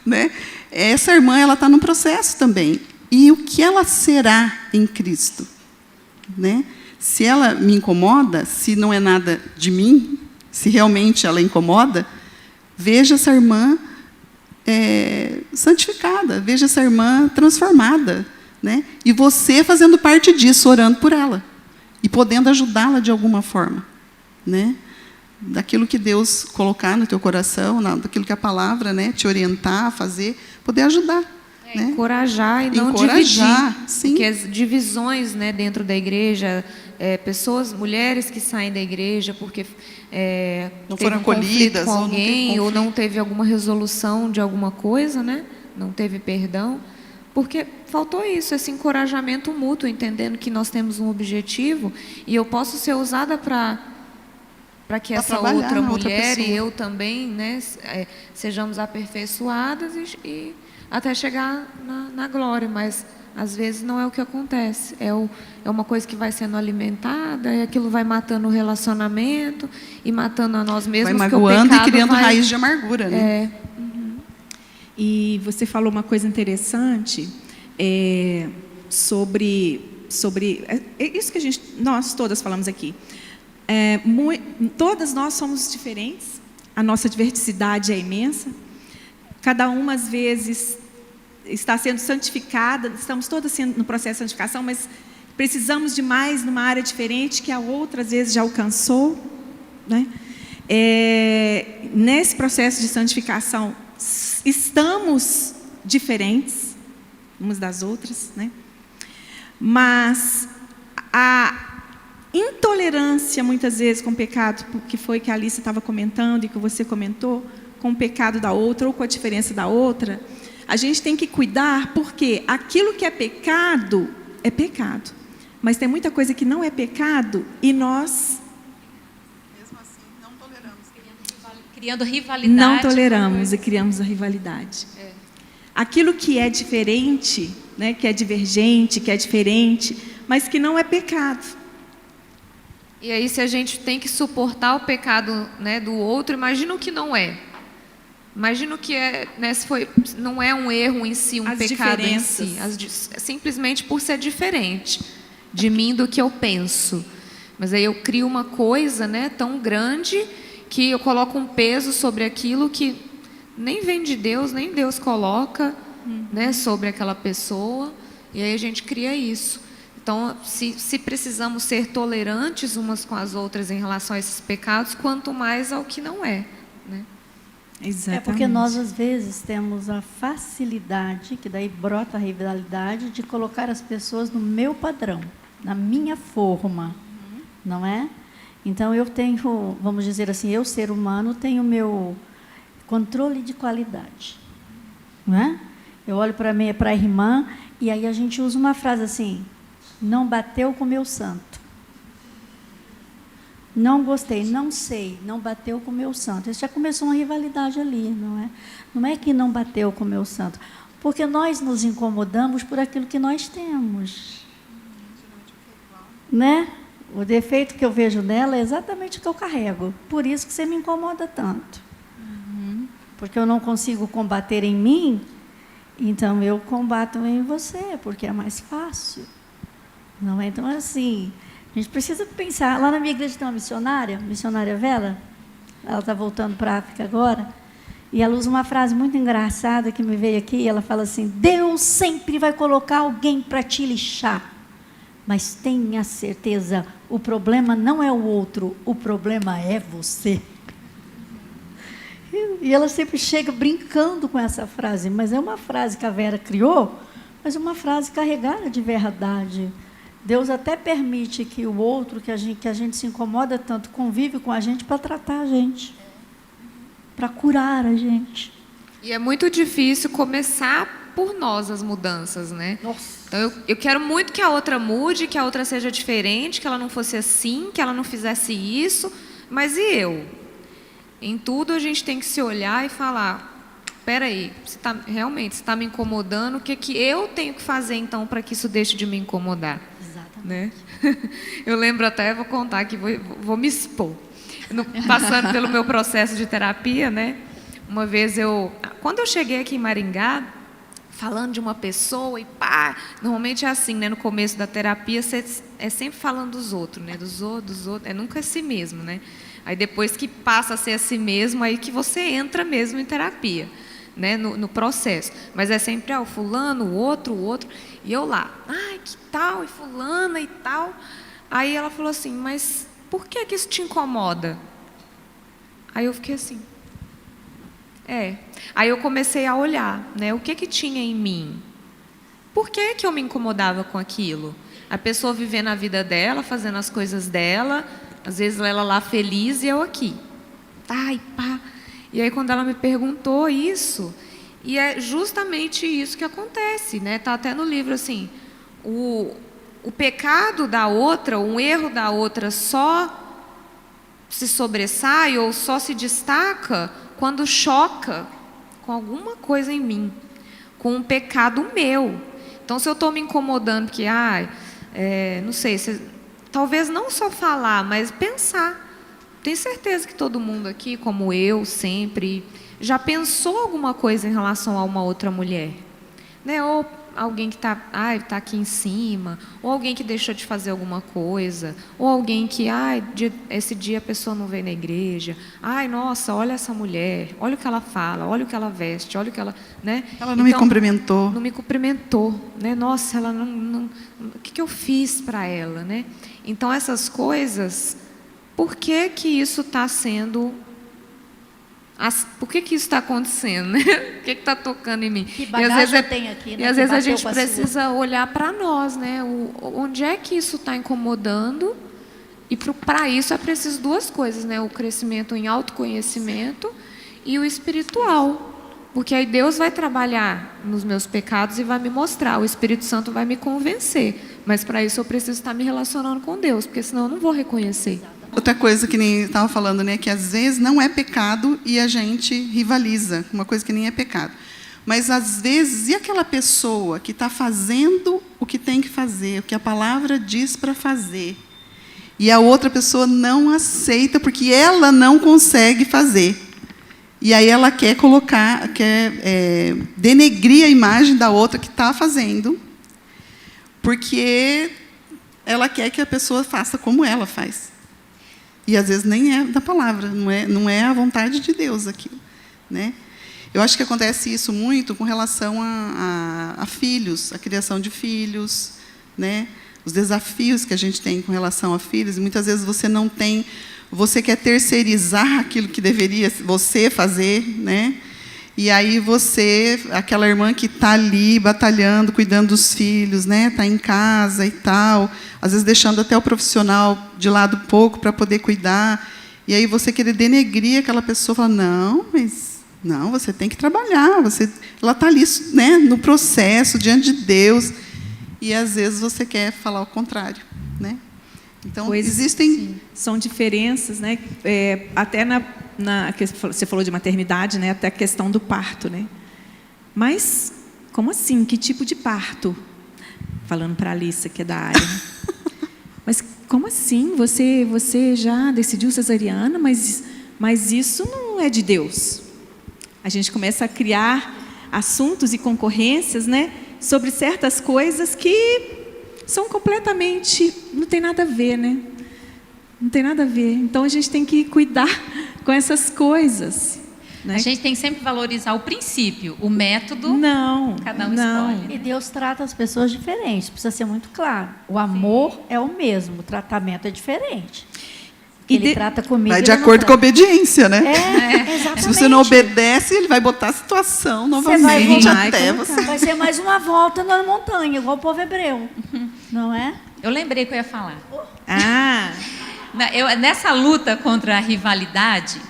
né? Essa irmã, ela está num processo também. E o que ela será em Cristo? Né? Se ela me incomoda, se não é nada de mim, se realmente ela incomoda, veja essa irmã santificada, veja essa irmã transformada, né? E você fazendo parte disso, orando por ela e podendo ajudá-la de alguma forma, né? Daquilo que Deus colocar no teu coração, daquilo que a palavra, né, te orientar a fazer, poder ajudar. Né? Encorajar e não encorajar, dividir. Sim. Porque as divisões, né, dentro da igreja, pessoas, mulheres que saem da igreja porque não teve foram um conflito acolhidas, com alguém, ou não teve alguma resolução de alguma coisa, né? Não teve perdão, porque faltou isso, esse encorajamento mútuo, entendendo que nós temos um objetivo e eu posso ser usada para que essa outra mulher e eu também, né, sejamos aperfeiçoadas e até chegar na glória, mas às vezes não é o que acontece. É uma coisa que vai sendo alimentada, e aquilo vai matando o relacionamento e matando a nós mesmos. Vai magoando e criando raiz de amargura, né? E você falou uma coisa interessante sobre isso que nós todas falamos aqui. Todas nós somos diferentes, a nossa diversidade é imensa. Cada uma, às vezes, está sendo santificada, estamos todas sendo no processo de santificação, mas precisamos de mais numa área diferente que a outra, às vezes, já alcançou. Né? Nesse processo de santificação, estamos diferentes umas das outras, né? Mas a intolerância, muitas vezes, com o pecado, que foi que a Alice estava comentando e que você comentou, com o pecado da outra ou com a diferença da outra, a gente tem que cuidar, porque aquilo que é pecado, mas tem muita coisa que não é pecado e nós mesmo assim não toleramos. Criando rivalidade. Não toleramos e criamos a rivalidade. Aquilo que é diferente, né, que é divergente, que é diferente, mas que não é pecado. E aí, se a gente tem que suportar o pecado, né, do outro, imagina o que não é. Imagina o que né, não é um erro em si, um pecado em si. Simplesmente por ser diferente de mim do que eu penso. Mas aí eu crio uma coisa, né, tão grande que eu coloco um peso sobre aquilo que nem vem de Deus, nem Deus coloca, né, sobre aquela pessoa. E aí a gente cria isso. Então, se precisamos ser tolerantes umas com as outras em relação a esses pecados, quanto mais ao que não é, né? Exatamente. É porque nós, às vezes, temos a facilidade, que daí brota a rivalidade, de colocar as pessoas no meu padrão, na minha forma, não é? Então, eu tenho, vamos dizer assim, eu, ser humano, tenho o meu controle de qualidade, não é? Eu olho para a irmã e aí a gente usa uma frase assim: não bateu com o meu santo. Não gostei, não sei, não bateu com o meu santo. Isso já começou uma rivalidade ali, não é? Não é que não bateu com o meu santo, porque nós nos incomodamos por aquilo que nós temos. Né? O defeito que eu vejo nela é exatamente o que eu carrego. Por isso que você me incomoda tanto. Porque eu não consigo combater em mim, então eu combato em você, porque é mais fácil. Não é? Então, assim, a gente precisa pensar. Lá na minha igreja tem uma missionária Vela, ela está voltando para a África agora, e ela usa uma frase muito engraçada que me veio aqui, ela fala assim: Deus sempre vai colocar alguém para te lixar. Mas tenha certeza, o problema não é o outro, o problema é você. E ela sempre chega brincando com essa frase, mas é uma frase que a Vera criou, mas uma frase carregada de verdade. Deus até permite que o outro, que a gente se incomoda tanto, convive com a gente para tratar a gente, para curar a gente. E é muito difícil começar por nós as mudanças, né? Nossa. Então, eu quero muito que a outra mude, que a outra seja diferente, que ela não fosse assim, que ela não fizesse isso, mas e eu? Em tudo a gente tem que se olhar e falar, espera aí, realmente está me incomodando, o que eu tenho que fazer então para que isso deixe de me incomodar? Exatamente. Né? Eu lembro até, vou contar aqui, vou me expor. Passando pelo meu processo de terapia, né? Uma vez quando eu cheguei aqui em Maringá, falando de uma pessoa e pá, normalmente é assim, né? No começo da terapia, você é sempre falando dos outros, né? Dos outros, é nunca si mesmo, né? Aí depois que passa a ser a si mesmo, aí que você entra mesmo em terapia, né? No processo. Mas é sempre, o fulano, o outro, e eu lá, ai, que tal, e fulana e tal. Aí ela falou assim, mas por que isso te incomoda? Aí eu fiquei assim, Aí eu comecei a olhar, né? O que tinha em mim? Por que eu me incomodava com aquilo? A pessoa vivendo a vida dela, fazendo as coisas dela, às vezes ela lá feliz e eu aqui. Ai, pá. E aí quando ela me perguntou isso, e é justamente isso que acontece, né? Tá até no livro assim, o pecado da outra, um erro da outra só se sobressai ou só se destaca quando choca com alguma coisa em mim, com um pecado meu. Então, se eu estou me incomodando, porque, não sei, talvez não só falar, mas pensar. Tenho certeza que todo mundo aqui, como eu, sempre, já pensou alguma coisa em relação a uma outra mulher, né? Ou alguém que está aqui em cima, ou alguém que deixou de fazer alguma coisa, ou alguém que, esse dia a pessoa não veio na igreja, nossa, olha essa mulher, olha o que ela fala, olha o que ela veste, olha o que ela, né? Ela não me cumprimentou. Não me cumprimentou, né? Nossa, ela não o que eu fiz para ela, né? Então essas coisas, por que isso está sendo por que isso está acontecendo, né? O que está tocando em mim? Que bagagem tem aqui, né? E às vezes a gente precisa olhar para nós, né? Onde é que isso está incomodando? E para isso é preciso duas coisas, né? O crescimento em autoconhecimento e o espiritual. Porque aí Deus vai trabalhar nos meus pecados e vai me mostrar. O Espírito Santo vai me convencer. Mas para isso eu preciso estar me relacionando com Deus, porque senão eu não vou reconhecer. Outra coisa que nem estava falando, né, que às vezes não é pecado e a gente rivaliza, uma coisa que nem é pecado. Mas às vezes, e aquela pessoa que está fazendo o que tem que fazer, o que a palavra diz para fazer, e a outra pessoa não aceita porque ela não consegue fazer. E aí ela quer denegrir a imagem da outra que está fazendo, porque ela quer que a pessoa faça como ela faz. E às vezes nem é da palavra, não é a vontade de Deus aquilo, né? Eu acho que acontece isso muito com relação a filhos, a criação de filhos, né? Os desafios que a gente tem com relação a filhos. E muitas vezes você quer terceirizar aquilo que deveria você fazer, né? E aí aquela irmã que está ali batalhando, cuidando dos filhos, né? Está em casa e tal, às vezes deixando até o profissional de lado pouco para poder cuidar. E aí você querer denegrir aquela pessoa, falar, não, você tem que trabalhar, ela está ali, né, no processo, diante de Deus. E às vezes você quer falar o contrário, né? Então, existem... São diferenças, né? Até que você falou de maternidade, né? Até a questão do parto, né? Mas, como assim? Que tipo de parto? Falando para a Alissa, que é da área. Mas, como assim? Você já decidiu cesariana, mas isso não é de Deus. A gente começa a criar assuntos e concorrências, né? Sobre certas coisas que são completamente... Não tem nada a ver, né? Não tem nada a ver. Então, a gente tem que cuidar com essas coisas. né? A gente tem que sempre valorizar o princípio, o método. Não, Cada um não. escolhe. E Deus trata as pessoas diferentes, precisa ser muito claro. O amor é o mesmo, o tratamento é diferente. Ele trata comigo. Vai de acordo com a obediência, né? Exatamente. Se você não obedece, ele vai botar a situação Você vai novamente voltar. até Vai você. Vai ser mais uma volta na montanha, igual o povo hebreu. Não é? Eu lembrei que eu ia falar. Ah, Nessa luta contra a rivalidade,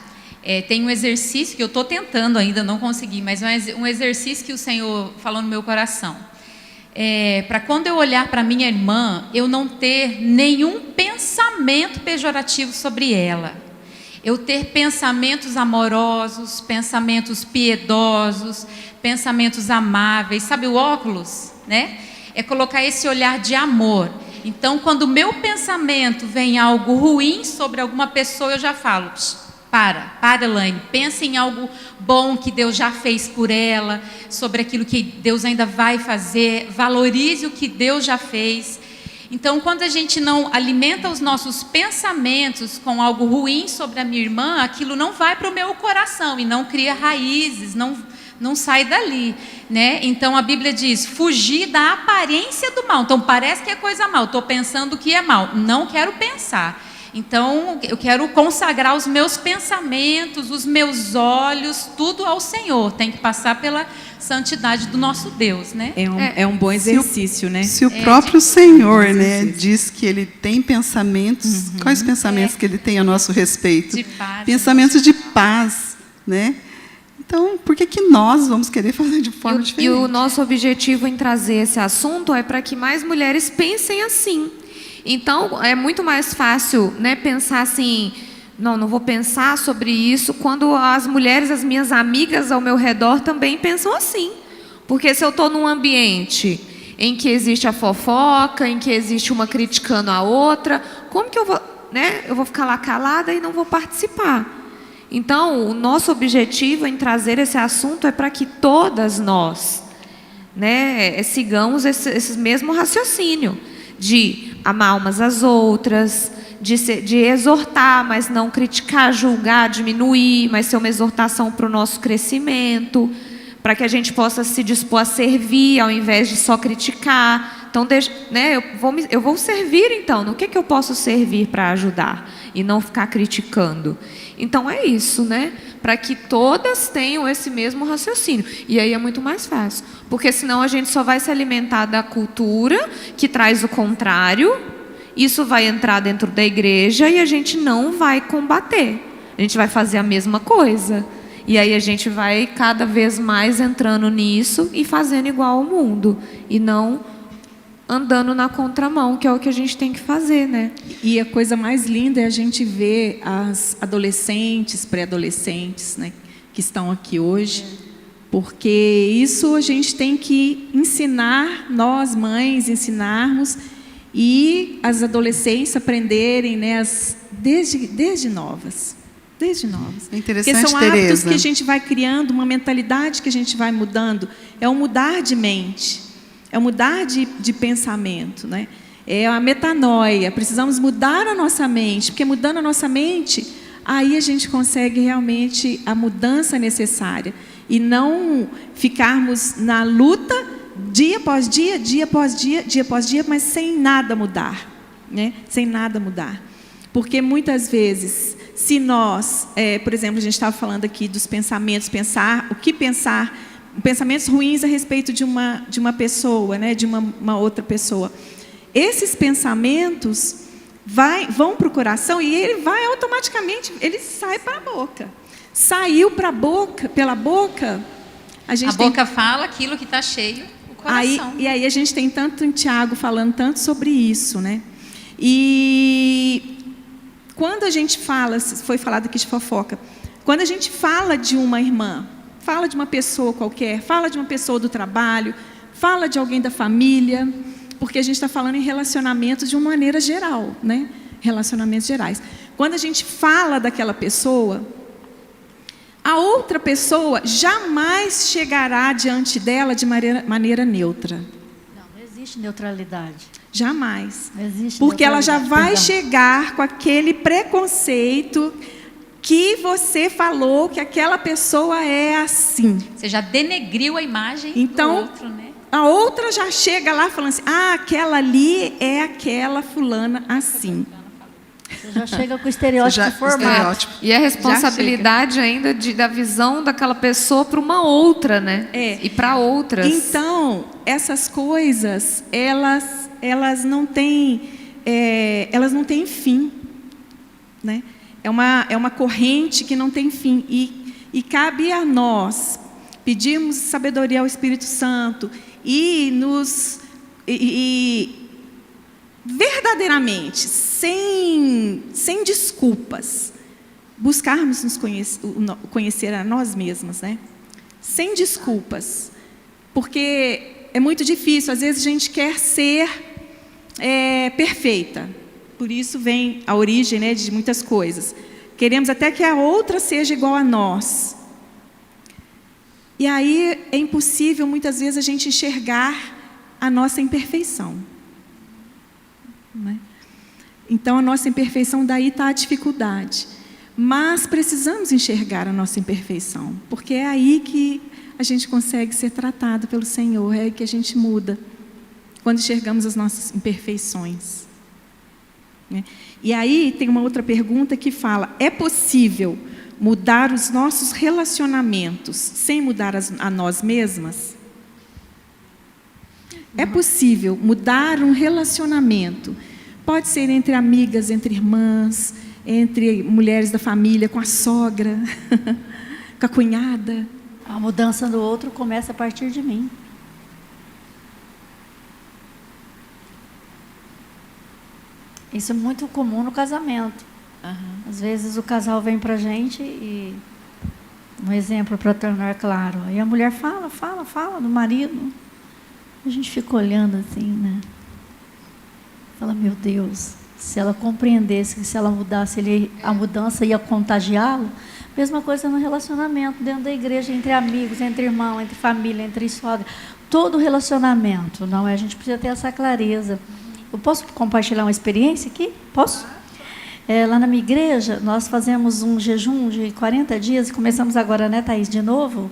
tem um exercício que eu estou tentando ainda, não consegui, mas um exercício que o Senhor falou no meu coração. Para quando eu olhar para minha irmã, eu não ter nenhum pensamento pejorativo sobre ela. Eu ter pensamentos amorosos, pensamentos piedosos, pensamentos amáveis. Sabe o óculos, né? É colocar esse olhar de amor. Então, quando o meu pensamento vem algo ruim sobre alguma pessoa, eu já falo, para, Elaine, pensa em algo bom que Deus já fez por ela, sobre aquilo que Deus ainda vai fazer, valorize o que Deus já fez. Então, quando a gente não alimenta os nossos pensamentos com algo ruim sobre a minha irmã, aquilo não vai para o meu coração e não cria raízes, não sai dali, né? Então a Bíblia diz, fugir da aparência do mal. Então parece que é coisa mal, estou pensando que é mal, não quero pensar. Então eu quero consagrar os meus pensamentos, os meus olhos, tudo ao Senhor. Tem que passar pela santidade do nosso Deus, né? é um bom exercício, né? Se o próprio Senhor, né, diz que Ele tem pensamentos, quais pensamentos que Ele tem a nosso respeito? De paz. Pensamentos de paz, né? Então, por que nós vamos querer fazer de forma E diferente? o nosso objetivo em trazer esse assunto é para que mais mulheres pensem assim. Então, é muito mais fácil, né, pensar assim, não vou pensar sobre isso, quando as mulheres, as minhas amigas ao meu redor também pensam assim. Porque se eu estou num ambiente em que existe a fofoca, em que existe uma criticando a outra, como que eu vou, né, eu vou ficar lá calada e não vou participar? Então, o nosso objetivo em trazer esse assunto é para que todas nós, né, sigamos esse mesmo raciocínio de amar umas às outras, de exortar, mas não criticar, julgar, diminuir, mas ser uma exortação para o nosso crescimento, para que a gente possa se dispor a servir ao invés de só criticar. Então, né, eu vou servir, então, no que eu posso servir para ajudar e não ficar criticando. Então é isso, né? Para que todas tenham esse mesmo raciocínio. E aí é muito mais fácil. Porque senão a gente só vai se alimentar da cultura que traz o contrário. Isso vai entrar dentro da igreja e a gente não vai combater. A gente vai fazer a mesma coisa. E aí a gente vai cada vez mais entrando nisso e fazendo igual ao mundo. E não andando na contramão, que é o que a gente tem que fazer, né? E a coisa mais linda é a gente ver as adolescentes, pré-adolescentes, né, que estão aqui hoje, porque isso a gente tem que ensinar, nós mães ensinarmos, e as adolescentes aprenderem, né, desde novas. Desde novas. É interessante, porque são hábitos Tereza, que a gente vai criando, uma mentalidade que a gente vai mudando, é um mudar de mente. É mudar de pensamento, né? É a metanoia. Precisamos mudar a nossa mente, porque mudando a nossa mente, aí a gente consegue realmente a mudança necessária. E não ficarmos na luta dia após dia, dia após dia, dia após dia, mas sem nada mudar, né? Sem nada mudar. Porque muitas vezes, se nós, por exemplo, a gente estava falando aqui dos pensamentos, o que pensar, pensamentos ruins a respeito de uma pessoa, né, de uma outra pessoa. Esses pensamentos vão para o coração e ele vai automaticamente, ele sai para a boca. Saiu para a boca, pela boca, a boca fala aquilo que está cheio, o coração. E aí a gente tem tanto em Tiago falando tanto sobre isso, né? E quando a gente fala, foi falado aqui de fofoca, quando a gente fala de uma irmã, fala de uma pessoa qualquer, fala de uma pessoa do trabalho, fala de alguém da família, porque a gente está falando em relacionamentos de uma maneira geral, né? Relacionamentos gerais. Quando a gente fala daquela pessoa, a outra pessoa jamais chegará diante dela de maneira neutra. Não existe neutralidade. Jamais. Não existe porque ela já vai perdão. chegar com aquele preconceito que você falou que aquela pessoa é assim. Você já denegriu a imagem Então, do outro, né? A outra já chega lá falando assim, aquela ali é aquela fulana assim. Você já chega com o estereótipo formado. Estereótipo. E a responsabilidade ainda da visão daquela pessoa para uma outra, né? E para outras. Então, essas coisas, elas não têm fim, né? É uma corrente que não tem fim. E cabe a nós pedirmos sabedoria ao Espírito Santo e verdadeiramente, sem desculpas, buscarmos nos conhecer a nós mesmas, né? Sem desculpas, porque é muito difícil. Às vezes a gente quer ser perfeita, por isso vem a origem, né, de muitas coisas. Queremos até que a outra seja igual a nós. E aí é impossível, muitas vezes, a gente enxergar a nossa imperfeição. Né? Então, a nossa imperfeição, daí está a dificuldade. Mas precisamos enxergar a nossa imperfeição, porque é aí que a gente consegue ser tratado pelo Senhor, é aí que a gente muda, quando enxergamos as nossas imperfeições. Né? E aí tem uma outra pergunta que fala, é possível mudar os nossos relacionamentos sem mudar a nós mesmas? É possível mudar um relacionamento. Pode ser entre amigas, entre irmãs, entre mulheres da família, com a sogra, com a cunhada. A mudança do outro começa a partir de mim. Isso é muito comum no casamento. Às vezes o casal vem para a gente e, um exemplo para tornar claro, aí a mulher fala do marido, a gente fica olhando assim, né? Fala, meu Deus, se ela compreendesse que se ela mudasse, a mudança ia contagiá-lo. Mesma coisa no relacionamento, dentro da igreja, entre amigos, entre irmãos, entre família, entre sogra. Todo relacionamento, não é? A gente precisa ter essa clareza. Eu posso compartilhar uma experiência aqui? Posso? Lá na minha igreja, nós fazemos um jejum de 40 dias, começamos agora, né, Thaís, de novo,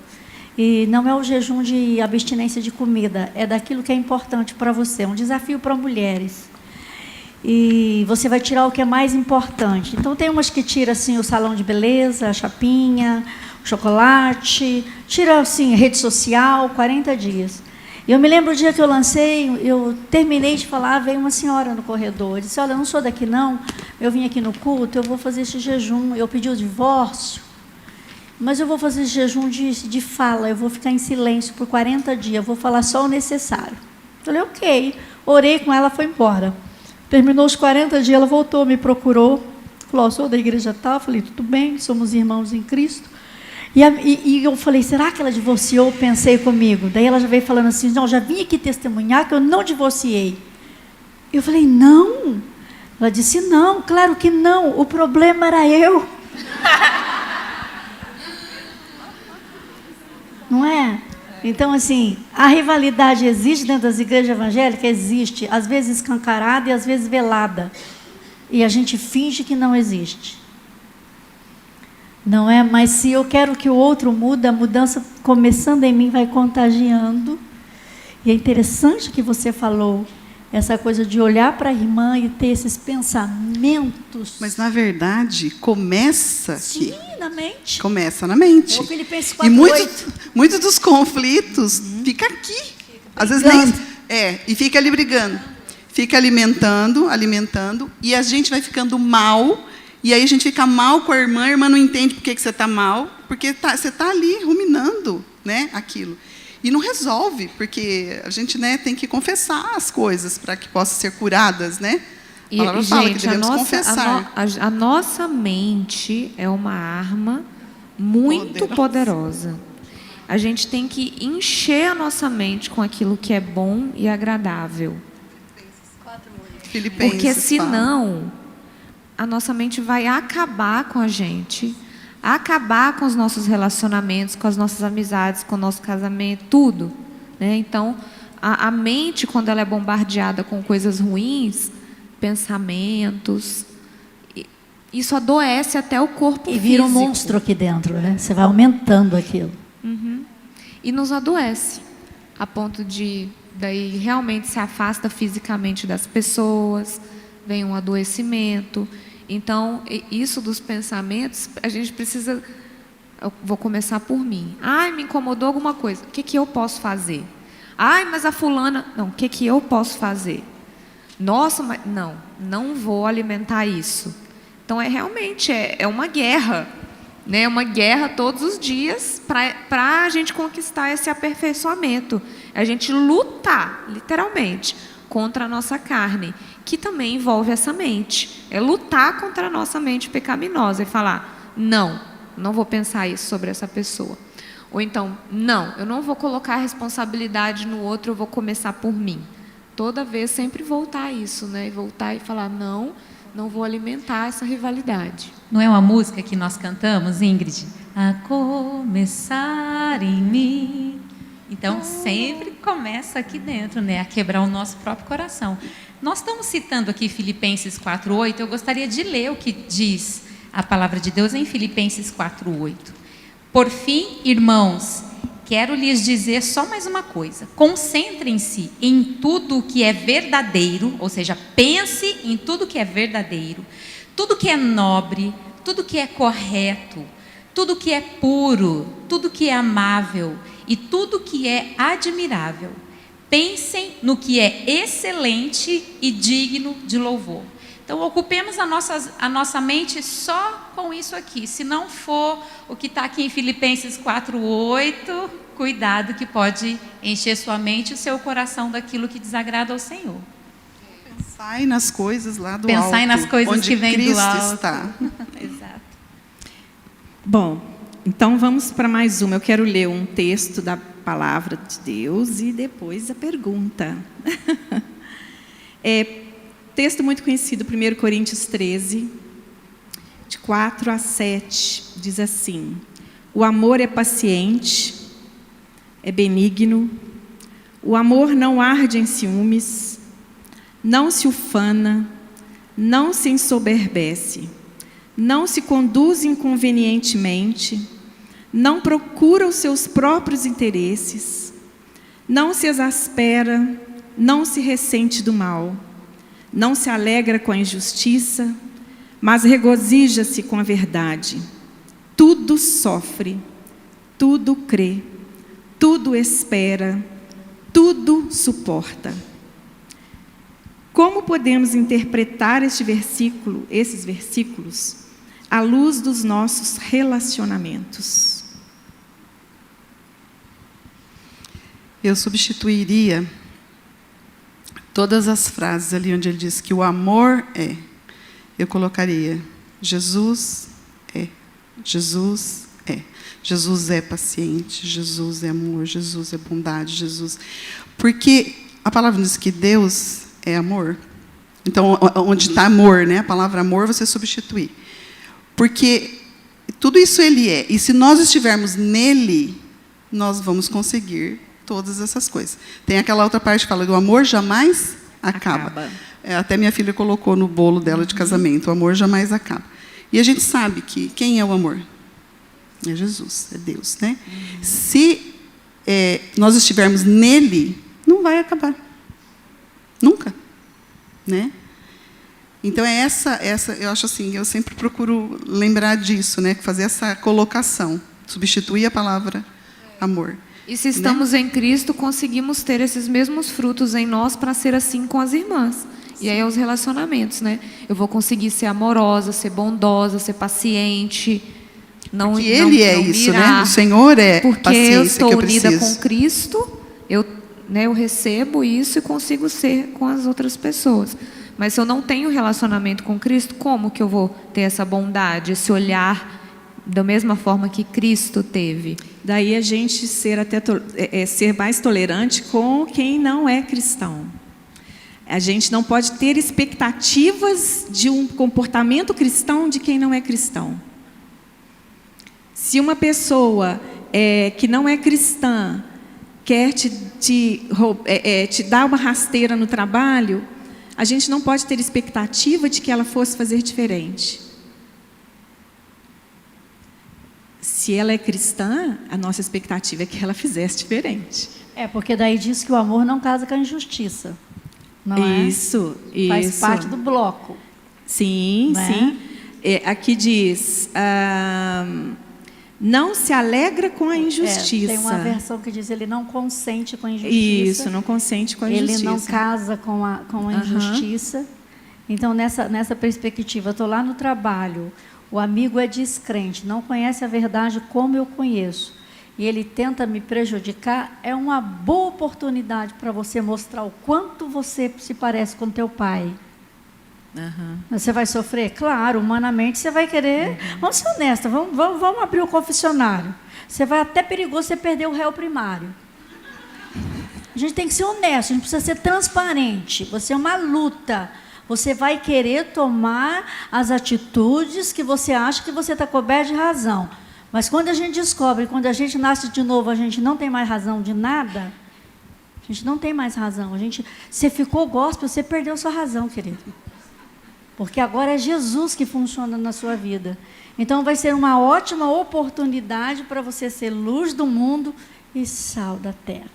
e não é o jejum de abstinência de comida, é daquilo que é importante para você, é um desafio para mulheres. E você vai tirar o que é mais importante. Então, tem umas que tiram assim, o salão de beleza, a chapinha, o chocolate, tira assim, rede social, 40 dias. Eu me lembro o dia que eu lancei, eu terminei de falar, veio uma senhora no corredor, disse, olha, eu não sou daqui não, eu vim aqui no culto, eu vou fazer esse jejum, eu pedi o divórcio, mas eu vou fazer esse jejum de fala, eu vou ficar em silêncio por 40 dias, eu vou falar só o necessário. Falei, ok, orei com ela, foi embora. Terminou os 40 dias, ela voltou, me procurou, falou, sou da igreja tal, falei, tudo bem, somos irmãos em Cristo. E eu falei, será que ela divorciou? Pensei comigo. Daí ela já veio falando assim, não, já vim aqui testemunhar que eu não divorciei. Eu falei, não. Ela disse, não, claro que não, o problema era eu. Não é? Então, assim, a rivalidade existe dentro das igrejas evangélicas? Existe, às vezes escancarada e às vezes velada. E a gente finge que não existe. Não é? Mas se eu quero que o outro mude, a mudança começando em mim vai contagiando. E é interessante que você falou essa coisa de olhar para a irmã e ter esses pensamentos. Mas, na verdade, começa Sim, aqui. na mente. Começa na mente. É o Filipenses E 4:8. muitos dos conflitos fica aqui. Às vezes e fica ali brigando. Fica alimentando, e a gente vai ficando mal. E aí a gente fica mal com a irmã não entende por que você está mal, porque você está ali ruminando, né, aquilo. E não resolve, porque a gente, né, tem que confessar as coisas para que possam ser curadas, né? A palavra fala que devemos confessar. A nossa mente é uma arma muito poderosa. A gente tem que encher a nossa mente com aquilo que é bom e agradável. Filipenses porque senão a nossa mente vai acabar com a gente, acabar com os nossos relacionamentos, com as nossas amizades, com o nosso casamento, tudo. Né? Então, a mente, quando ela é bombardeada com coisas ruins, pensamentos, isso adoece até o corpo E vira um físico. monstro aqui dentro, né? Você vai aumentando aquilo. E nos adoece, a ponto de daí realmente se afasta fisicamente das pessoas, vem um adoecimento. Então, isso dos pensamentos, a gente precisa... Eu vou começar por mim. Ai, me incomodou alguma coisa. O que eu posso fazer? Ai, mas a fulana... Não, o que eu posso fazer? Nossa, mas... Não vou alimentar isso. Então, realmente uma guerra. Né? Uma guerra todos os dias para a gente conquistar esse aperfeiçoamento. A gente lutar, literalmente, contra a nossa carne, que também envolve essa mente. É lutar contra a nossa mente pecaminosa e falar, não vou pensar isso sobre essa pessoa. Ou então, eu não vou colocar a responsabilidade no outro, eu vou começar por mim. Toda vez sempre voltar a isso, né? E voltar e falar, não vou alimentar essa rivalidade. Não é uma música que nós cantamos, Ingrid? A começar em mim. Então, sempre começa aqui dentro, né? A quebrar o nosso próprio coração. Nós estamos citando aqui Filipenses 4:8. Eu gostaria de ler o que diz a palavra de Deus em Filipenses 4:8. Por fim, irmãos, quero lhes dizer só mais uma coisa. Concentrem-se em tudo que é verdadeiro, ou seja, pense em tudo que é verdadeiro, tudo que é nobre, tudo que é correto, tudo que é puro, tudo que é amável e tudo que é admirável. Pensem no que é excelente e digno de louvor. Então, ocupemos a nossa mente só com isso aqui. Se não for o que está aqui em Filipenses 4:8, cuidado que pode encher sua mente e o seu coração daquilo que desagrada ao Senhor. Pensai nas coisas lá do Pensai alto, nas coisas onde que vêm Cristo do alto. está. Exato. Bom, então vamos para mais uma. Eu quero ler um texto da palavra de Deus e depois a pergunta. Texto muito conhecido, 1 Coríntios 13, de 4 a 7, diz assim: o amor é paciente, é benigno, o amor não arde em ciúmes, não se ufana, não se ensoberbece, não se conduz inconvenientemente, não procura os seus próprios interesses, não se exaspera, não se ressente do mal, não se alegra com a injustiça, mas regozija-se com a verdade. Tudo sofre, tudo crê, tudo espera, tudo suporta. Como podemos interpretar esses versículos, à luz dos nossos relacionamentos? Eu substituiria todas as frases ali onde ele diz que o amor é. Eu colocaria Jesus é. Jesus é. Jesus é paciente, Jesus é amor, Jesus é bondade, Jesus... Porque a palavra diz que Deus é amor. Então, onde está amor, né? A palavra amor você substitui. Porque tudo isso ele é. E se nós estivermos nele, nós vamos conseguir todas essas coisas. Tem aquela outra parte que fala que o amor jamais acaba. Até minha filha colocou no bolo dela de casamento, o amor jamais acaba. E a gente sabe que quem é o amor? É Jesus, é Deus, né? Se nós estivermos nele, não vai acabar. Nunca. Né? Então, essa, eu acho assim, eu sempre procuro lembrar disso, né? Fazer essa colocação, substituir a palavra amor. E se estamos em Cristo, conseguimos ter esses mesmos frutos em nós para ser assim com as irmãs. E aí é os relacionamentos, né? Eu vou conseguir ser amorosa, ser bondosa, ser paciente. Não, porque Ele é isso, né? O Senhor é porque paciência eu estou que eu unida preciso. com Cristo, eu recebo isso e consigo ser com as outras pessoas. Mas se eu não tenho relacionamento com Cristo, como que eu vou ter essa bondade, esse olhar da mesma forma que Cristo teve? Daí a gente ser mais tolerante com quem não é cristão. A gente não pode ter expectativas de um comportamento cristão de quem não é cristão. Se uma pessoa que não é cristã quer te dar uma rasteira no trabalho, a gente não pode ter expectativa de que ela fosse fazer diferente. se ela é cristã, a nossa expectativa é que ela fizesse diferente. Porque daí diz que o amor não casa com a injustiça. Não é? Isso. Faz parte do bloco. Sim, Né? sim. Aqui diz, não se alegra com a injustiça. Tem uma versão que diz, ele não consente com a injustiça. Isso, não consente com a injustiça. Ele não casa com a injustiça. Então, nessa perspectiva, eu estou lá no trabalho, o amigo é descrente, não conhece a verdade como eu conheço, e ele tenta me prejudicar, é uma boa oportunidade para você mostrar o quanto você se parece com teu pai. Você vai sofrer? Claro, humanamente você vai querer. Vamos ser honestos, vamos abrir o confessionário. Você vai até perigoso você perder o réu primário. A gente tem que ser honesto, a gente precisa ser transparente. Você é uma luta. Você vai querer tomar as atitudes que você acha que você está coberto de razão. Mas quando a gente descobre, quando a gente nasce de novo, a gente não tem mais razão de nada, a gente não tem mais razão. Você ficou gospel, você perdeu sua razão, querido. Porque agora é Jesus que funciona na sua vida. Então vai ser uma ótima oportunidade para você ser luz do mundo e sal da terra.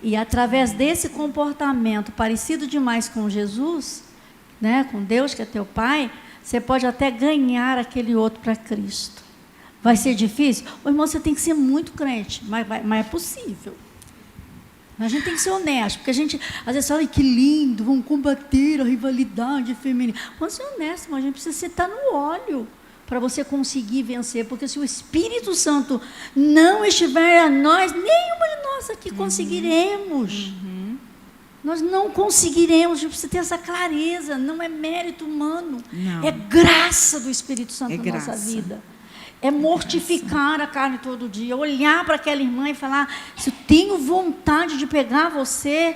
E através desse comportamento parecido demais com Jesus, né, com Deus, que é teu Pai, você pode até ganhar aquele outro para Cristo. Vai ser difícil? Ô, irmão, você tem que ser muito crente, mas é possível. A gente tem que ser honesto, porque a gente, às vezes, fala, que lindo, vamos combater a rivalidade feminina. Vamos ser honestos, mas a gente precisa estar no óleo para você conseguir vencer, porque se o Espírito Santo não estiver a nós, nenhuma de nós aqui conseguiremos. Nós não conseguiremos, a gente precisa ter essa clareza, não é mérito humano, Não. é graça do Espírito Santo na graça. nossa vida. É mortificar a carne todo dia, olhar para aquela irmã e falar, se eu tenho vontade de pegar você,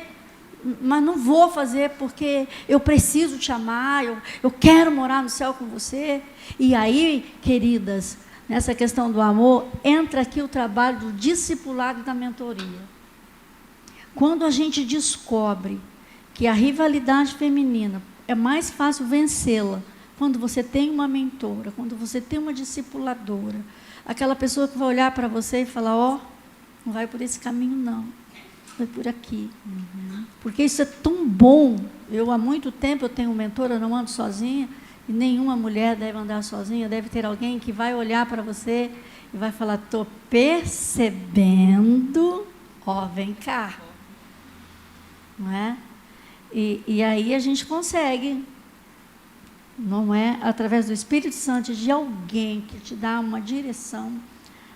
mas não vou fazer porque eu preciso te amar, eu quero morar no céu com você. E aí, queridas, nessa questão do amor, entra aqui o trabalho do discipulado e da mentoria. Quando a gente descobre que a rivalidade feminina é mais fácil vencê-la quando você tem uma mentora, quando você tem uma discipuladora, aquela pessoa que vai olhar para você e falar, não vai por esse caminho não, vai por aqui. Porque isso é tão bom. Há muito tempo eu tenho mentora, eu não ando sozinha, e nenhuma mulher deve andar sozinha, deve ter alguém que vai olhar para você e vai falar, estou percebendo, vem cá. Não é? E aí a gente consegue, não é? Através do Espírito Santo, de alguém que te dá uma direção,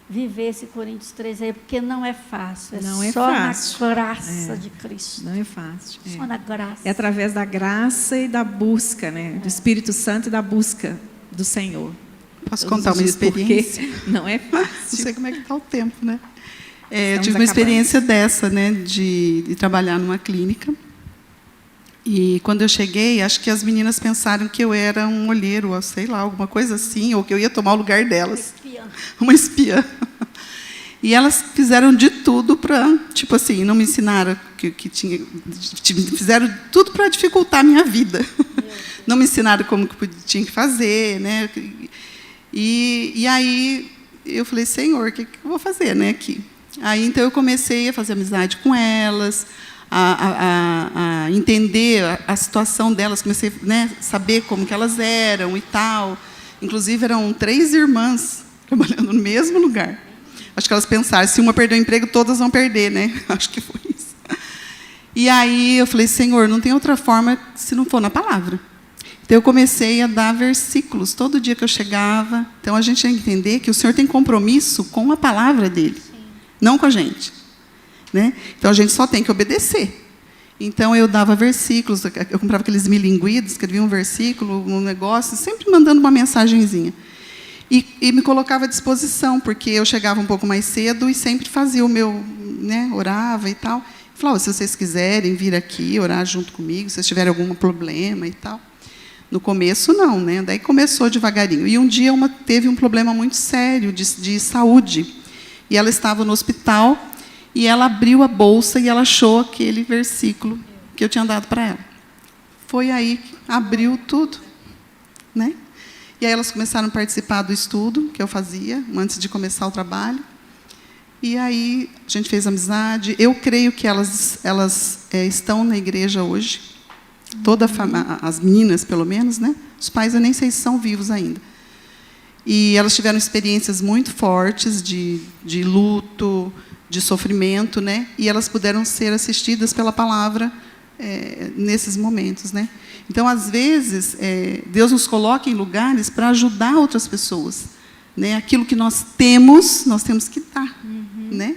viver esse Coríntios 3 aí, porque não é fácil, Não é só fácil. na graça de Cristo. Não é fácil. Só na graça. É através da graça e da busca, né? Do Espírito Santo e da busca do Senhor. Posso Todos contar os uma dias, experiência? porque não é Não fácil. sei como é que está o tempo, né? Eu Estamos tive uma acabando. experiência dessa, né, de trabalhar numa clínica. E quando eu cheguei, acho que as meninas pensaram que eu era um olheiro, ou sei lá, alguma coisa assim, ou que eu ia tomar o lugar delas. Uma espiã. E elas fizeram de tudo para, tipo assim, não me ensinaram que tinha, fizeram tudo para dificultar a minha vida. Não me ensinaram como que tinha que fazer, né? E aí eu falei, Senhor, o que eu vou fazer, né, aqui? Aí então eu comecei a fazer amizade com elas, a entender a situação delas, comecei a, né, saber como que elas eram e tal. Inclusive eram 3 irmãs trabalhando no mesmo lugar. Acho que elas pensaram, se uma perder o emprego, todas vão perder, né? Acho que foi isso. E aí eu falei, Senhor, não tem outra forma se não for na palavra. Então eu comecei a dar versículos todo dia que eu chegava. Então a gente tem que entender que o Senhor tem compromisso com a palavra dele, não com a gente, né? Então a gente só tem que obedecer. Então eu dava versículos, eu comprava aqueles milinguidos, escrevia um versículo, um negócio, sempre mandando uma mensagenzinha. E me colocava à disposição, porque eu chegava um pouco mais cedo e sempre fazia o meu, né, orava e tal. Falava, se vocês quiserem vir aqui orar junto comigo, se vocês tiverem algum problema e tal. No começo, não, né? Daí começou devagarinho. E um dia teve um problema muito sério de saúde. E ela estava no hospital e ela abriu a bolsa e ela achou aquele versículo que eu tinha dado para ela. Foi aí que abriu tudo, né? E aí elas começaram a participar do estudo que eu fazia, antes de começar o trabalho. E aí a gente fez amizade. Eu creio que elas estão na igreja hoje. As meninas, pelo menos, né? Os pais eu nem sei se são vivos ainda. E elas tiveram experiências muito fortes de luto, de sofrimento, né? E elas puderam ser assistidas pela palavra nesses momentos, né? Então, às vezes, Deus nos coloca em lugares para ajudar outras pessoas, né? Aquilo que nós temos que dar, né?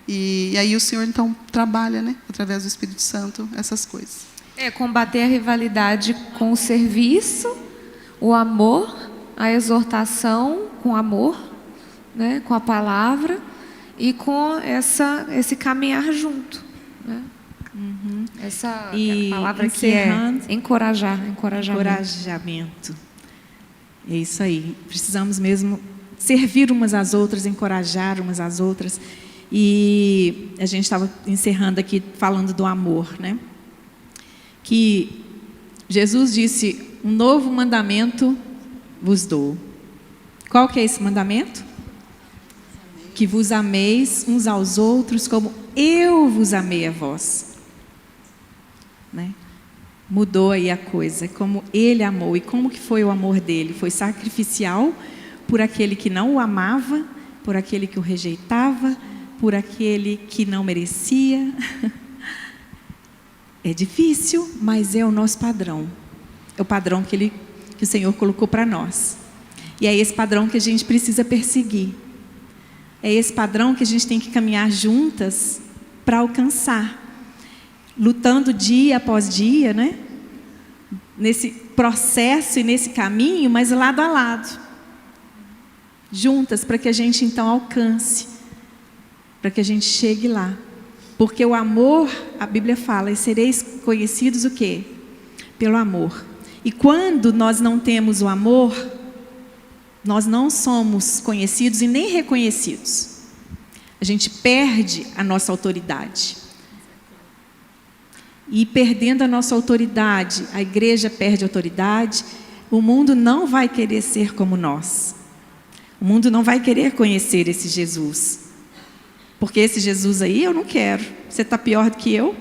E aí o Senhor, então, trabalha, né? Através do Espírito Santo, essas coisas. Combater a rivalidade com o serviço, o amor, a exortação com amor, né? Com a palavra e com esse caminhar junto, né? Essa palavra que é encorajamento. É isso aí. Precisamos mesmo servir umas às outras, encorajar umas às outras. E a gente estava encerrando aqui falando do amor, né? Que Jesus disse: um novo mandamento vos dou. Qual que é esse mandamento? Que vos ameis uns aos outros como eu vos amei a vós. Né? Mudou aí a coisa, como ele amou. E como que foi o amor dele? Foi sacrificial por aquele que não o amava, por aquele que o rejeitava, por aquele que não merecia. É difícil, mas é o nosso padrão. É o padrão que o Senhor colocou para nós. E é esse padrão que a gente precisa perseguir. É esse padrão que a gente tem que caminhar juntas para alcançar. Lutando dia após dia, né? Nesse processo e nesse caminho, mas lado a lado. Juntas, para que a gente então alcance. Para que a gente chegue lá. Porque o amor, a Bíblia fala, e sereis conhecidos o quê? Pelo amor. E quando nós não temos o amor, nós não somos conhecidos e nem reconhecidos. A gente perde a nossa autoridade. E perdendo a nossa autoridade, a igreja perde a autoridade, o mundo não vai querer ser como nós. O mundo não vai querer conhecer esse Jesus. Porque esse Jesus aí eu não quero. Você está pior do que eu?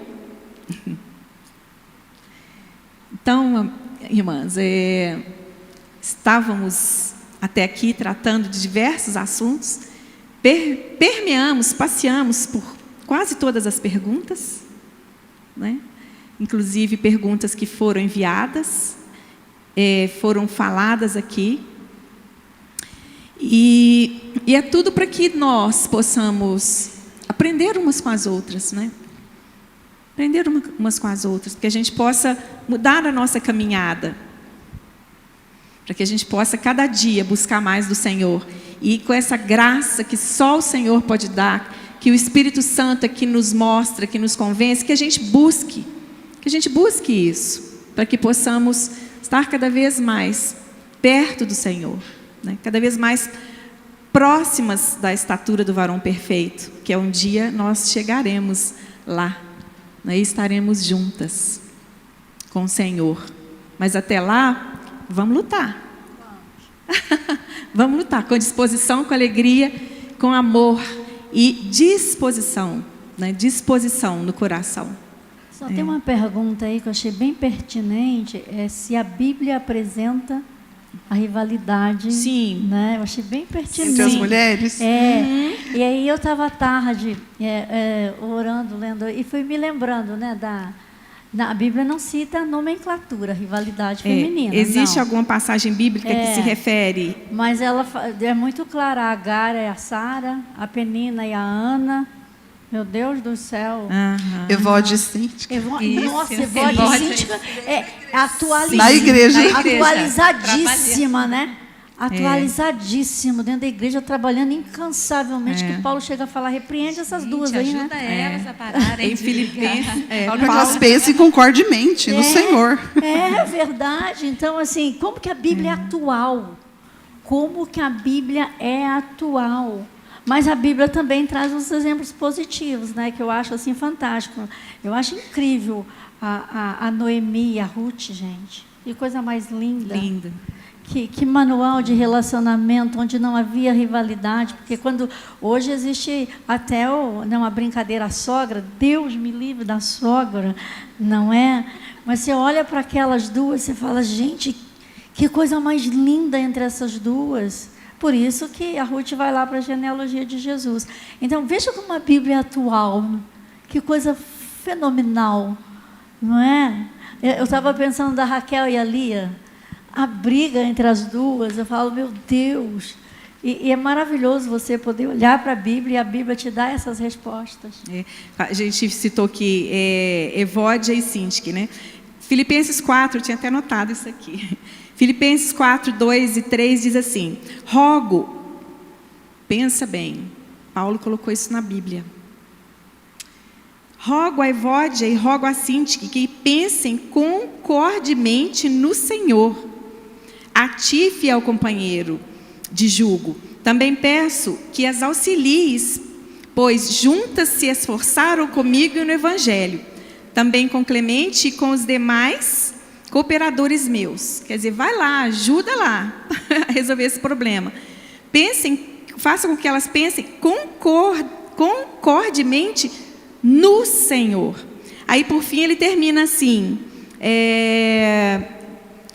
Então, irmãs, estávamos até aqui tratando de diversos assuntos, passeamos por quase todas as perguntas, né? Inclusive perguntas que foram enviadas, foram faladas aqui. E é tudo para que nós possamos aprender umas com as outras, né? Aprender umas com as outras, para que a gente possa mudar a nossa caminhada, para que a gente possa cada dia buscar mais do Senhor, e com essa graça que só o Senhor pode dar, que o Espírito Santo aqui nos mostra, que nos convence, que a gente busque isso, para que possamos estar cada vez mais perto do Senhor, né? Cada vez mais próximas da estatura do varão perfeito, que um dia nós chegaremos lá, né? E estaremos juntas com o Senhor. Mas até lá, vamos lutar. Vamos lutar com disposição, com alegria, com amor e disposição, né? Disposição no coração. Só tem uma pergunta aí que eu achei bem pertinente, se a Bíblia apresenta a rivalidade. Sim. Né? Eu achei bem pertinente. Entre as mulheres? E aí eu estava à tarde orando, lendo, e fui me lembrando, né, a Bíblia não cita nomenclatura, rivalidade feminina. Existe alguma passagem bíblica que se refere? Mas ela é muito clara, a Agar é a Sara, a Penina e a Ana. Meu Deus do céu. Evode Cíntica. Nossa, Evode Cíntica na igreja. Atualizadíssima, né? Atualizadíssimo, dentro da igreja, trabalhando incansavelmente, que Paulo chega a falar, repreende essas duas aí, ajuda elas a pararem. Em Filipenses. Para que elas pensem concordemente no Senhor. É verdade. Então, assim, como que a Bíblia é atual? Como que a Bíblia é atual? Mas a Bíblia também traz uns exemplos positivos, né, que eu acho assim fantástico. Eu acho incrível a Noemi e a Ruth, gente. Que coisa mais linda. Linda. Que manual de relacionamento onde não havia rivalidade, porque hoje existe até uma brincadeira, a sogra, Deus me livre da sogra, não é? Mas você olha para aquelas duas e fala, gente, que coisa mais linda entre essas duas. Por isso que a Ruth vai lá para a genealogia de Jesus. Então, veja como a Bíblia é atual, que coisa fenomenal, não é? Eu estava pensando da Raquel e a Lia, a briga entre as duas, eu falo, meu Deus, e é maravilhoso você poder olhar para a Bíblia e a Bíblia te dá essas respostas. A gente citou aqui Evódia e Sintique, né? Filipenses 4, eu tinha até anotado isso aqui. Filipenses 4, 2 e 3 diz assim, rogo, pensa bem, Paulo colocou isso na Bíblia. Rogo a Evódia e rogo a Sintique que pensem concordemente no Senhor. A ti, fiel companheiro de jugo, também peço que as auxilies, pois juntas se esforçaram comigo no Evangelho, também com Clemente e com os demais cooperadores meus. Quer dizer, vai lá, ajuda lá a resolver esse problema. Façam com que elas pensem concordemente no Senhor. Aí, por fim, ele termina assim,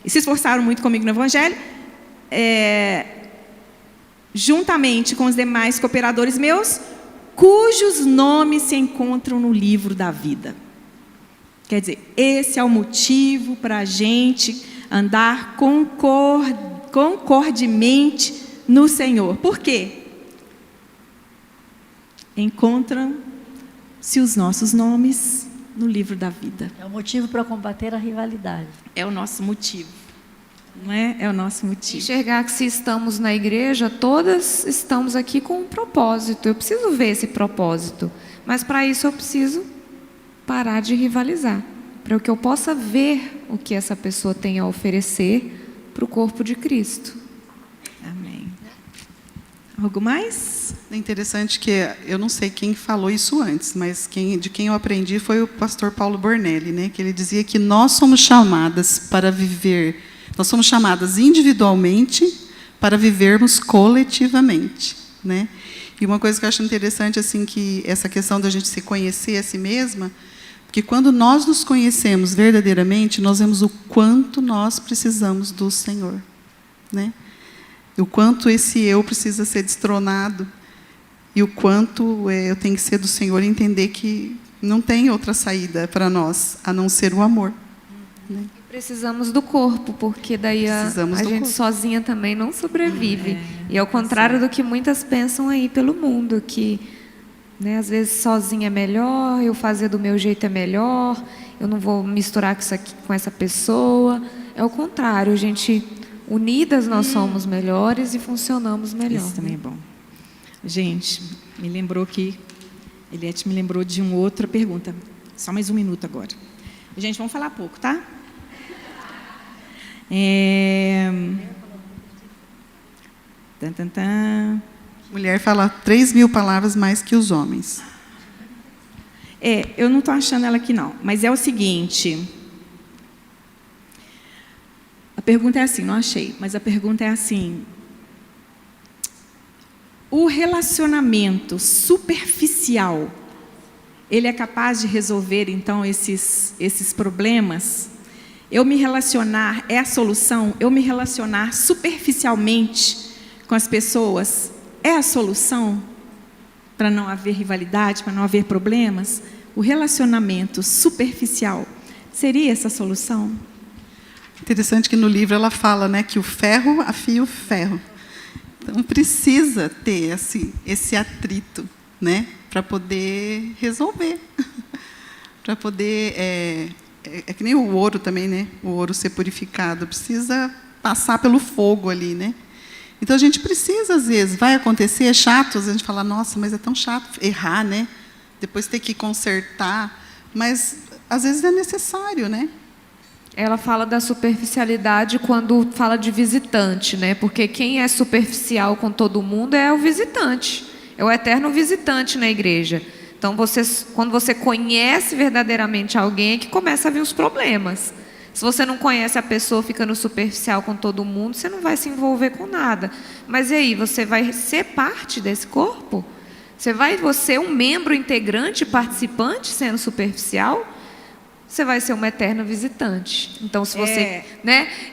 se esforçaram muito comigo no Evangelho, juntamente com os demais cooperadores meus, cujos nomes se encontram no livro da vida. Quer dizer, esse é o motivo para a gente andar concordemente no Senhor. Por quê? Encontram-se os nossos nomes no livro da vida. É o motivo para combater a rivalidade. É o nosso motivo. Não é? É o nosso motivo. Enxergar que se estamos na igreja, todas estamos aqui com um propósito. Eu preciso ver esse propósito. Mas para isso eu preciso parar de rivalizar. Para que eu possa ver o que essa pessoa tem a oferecer para o corpo de Cristo. Amém. Algo mais? É interessante que eu não sei quem falou isso antes, mas de quem eu aprendi foi o pastor Paulo Bornelli, né? Que ele dizia que nós somos chamadas para viver, nós somos chamadas individualmente para vivermos coletivamente, né? E uma coisa que eu acho interessante assim que essa questão da gente se conhecer a si mesma, porque quando nós nos conhecemos verdadeiramente, nós vemos o quanto nós precisamos do Senhor, né? O quanto esse eu precisa ser destronado e o quanto eu tenho que ser do Senhor e entender que não tem outra saída para nós a não ser o amor, né? Precisamos do corpo, porque daí a gente sozinha também não sobrevive. E ao contrário do que muitas pensam aí pelo mundo, que, né, às vezes sozinha é melhor, eu fazer do meu jeito é melhor, eu não vou misturar com essa pessoa. É o contrário, a gente, unidas nós somos melhores e funcionamos melhor. Isso também é bom. Gente, me lembrou que Eliette me lembrou de uma outra pergunta. Só mais um minuto agora. Gente, vamos falar pouco, tá? Mulher fala 3.000 palavras mais que os homens. Eu não estou achando ela aqui, não. Mas é o seguinte. A pergunta é assim, não achei. Mas a pergunta é assim. O relacionamento superficial, ele é capaz de resolver, então, esses problemas? Eu me relacionar é a solução? Eu me relacionar superficialmente com as pessoas é a solução para não haver rivalidade, para não haver problemas? O relacionamento superficial seria essa solução? Interessante que no livro ela fala, né, que o ferro afia o ferro. Então precisa ter esse atrito, né, para poder resolver, para poder é que nem o ouro também, né? O ouro ser purificado precisa passar pelo fogo ali, né? Então a gente precisa, às vezes, vai acontecer, é chato, às vezes a gente fala, nossa, mas é tão chato errar, né? Depois ter que consertar, mas às vezes é necessário, né? Ela fala da superficialidade quando fala de visitante, né? Porque quem é superficial com todo mundo é o visitante, é o eterno visitante na igreja. Então, quando você conhece verdadeiramente alguém, é que começa a vir os problemas. Se você não conhece a pessoa, fica no superficial com todo mundo, você não vai se envolver com nada. Mas e aí, você vai ser parte desse corpo? Você um membro integrante, participante, sendo superficial? Você vai ser uma eterna visitante. Então, se você,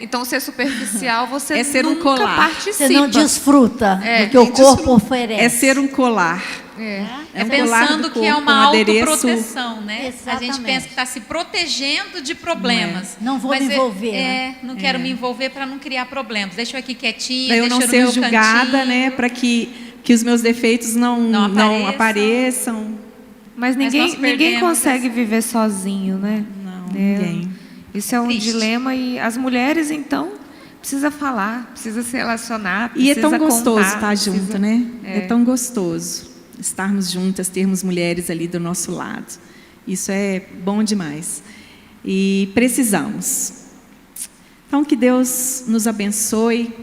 Então, ser superficial, você ser um nunca colar. participa. Você não desfruta do que o corpo oferece. É ser um colar. É um colar pensando do que é corpo, uma um adereço. autoproteção, né? A gente Exatamente. pensa que está se protegendo de problemas. Não vou me envolver, né? Não quero me envolver para não criar problemas. Deixa eu aqui quietinha, Para eu deixa não no ser meu julgada, cantinho. né? Para que os meus defeitos não apareçam. Mas nós ninguém perdemos consegue viver sozinho, né? Não, ninguém. Isso é um Triste. dilema e as mulheres, então, precisa falar, precisa se relacionar, E é precisa tão gostoso contar, estar junto, precisa- né? É tão gostoso estarmos juntas, termos mulheres ali do nosso lado. Isso é bom demais. E precisamos. Então, que Deus nos abençoe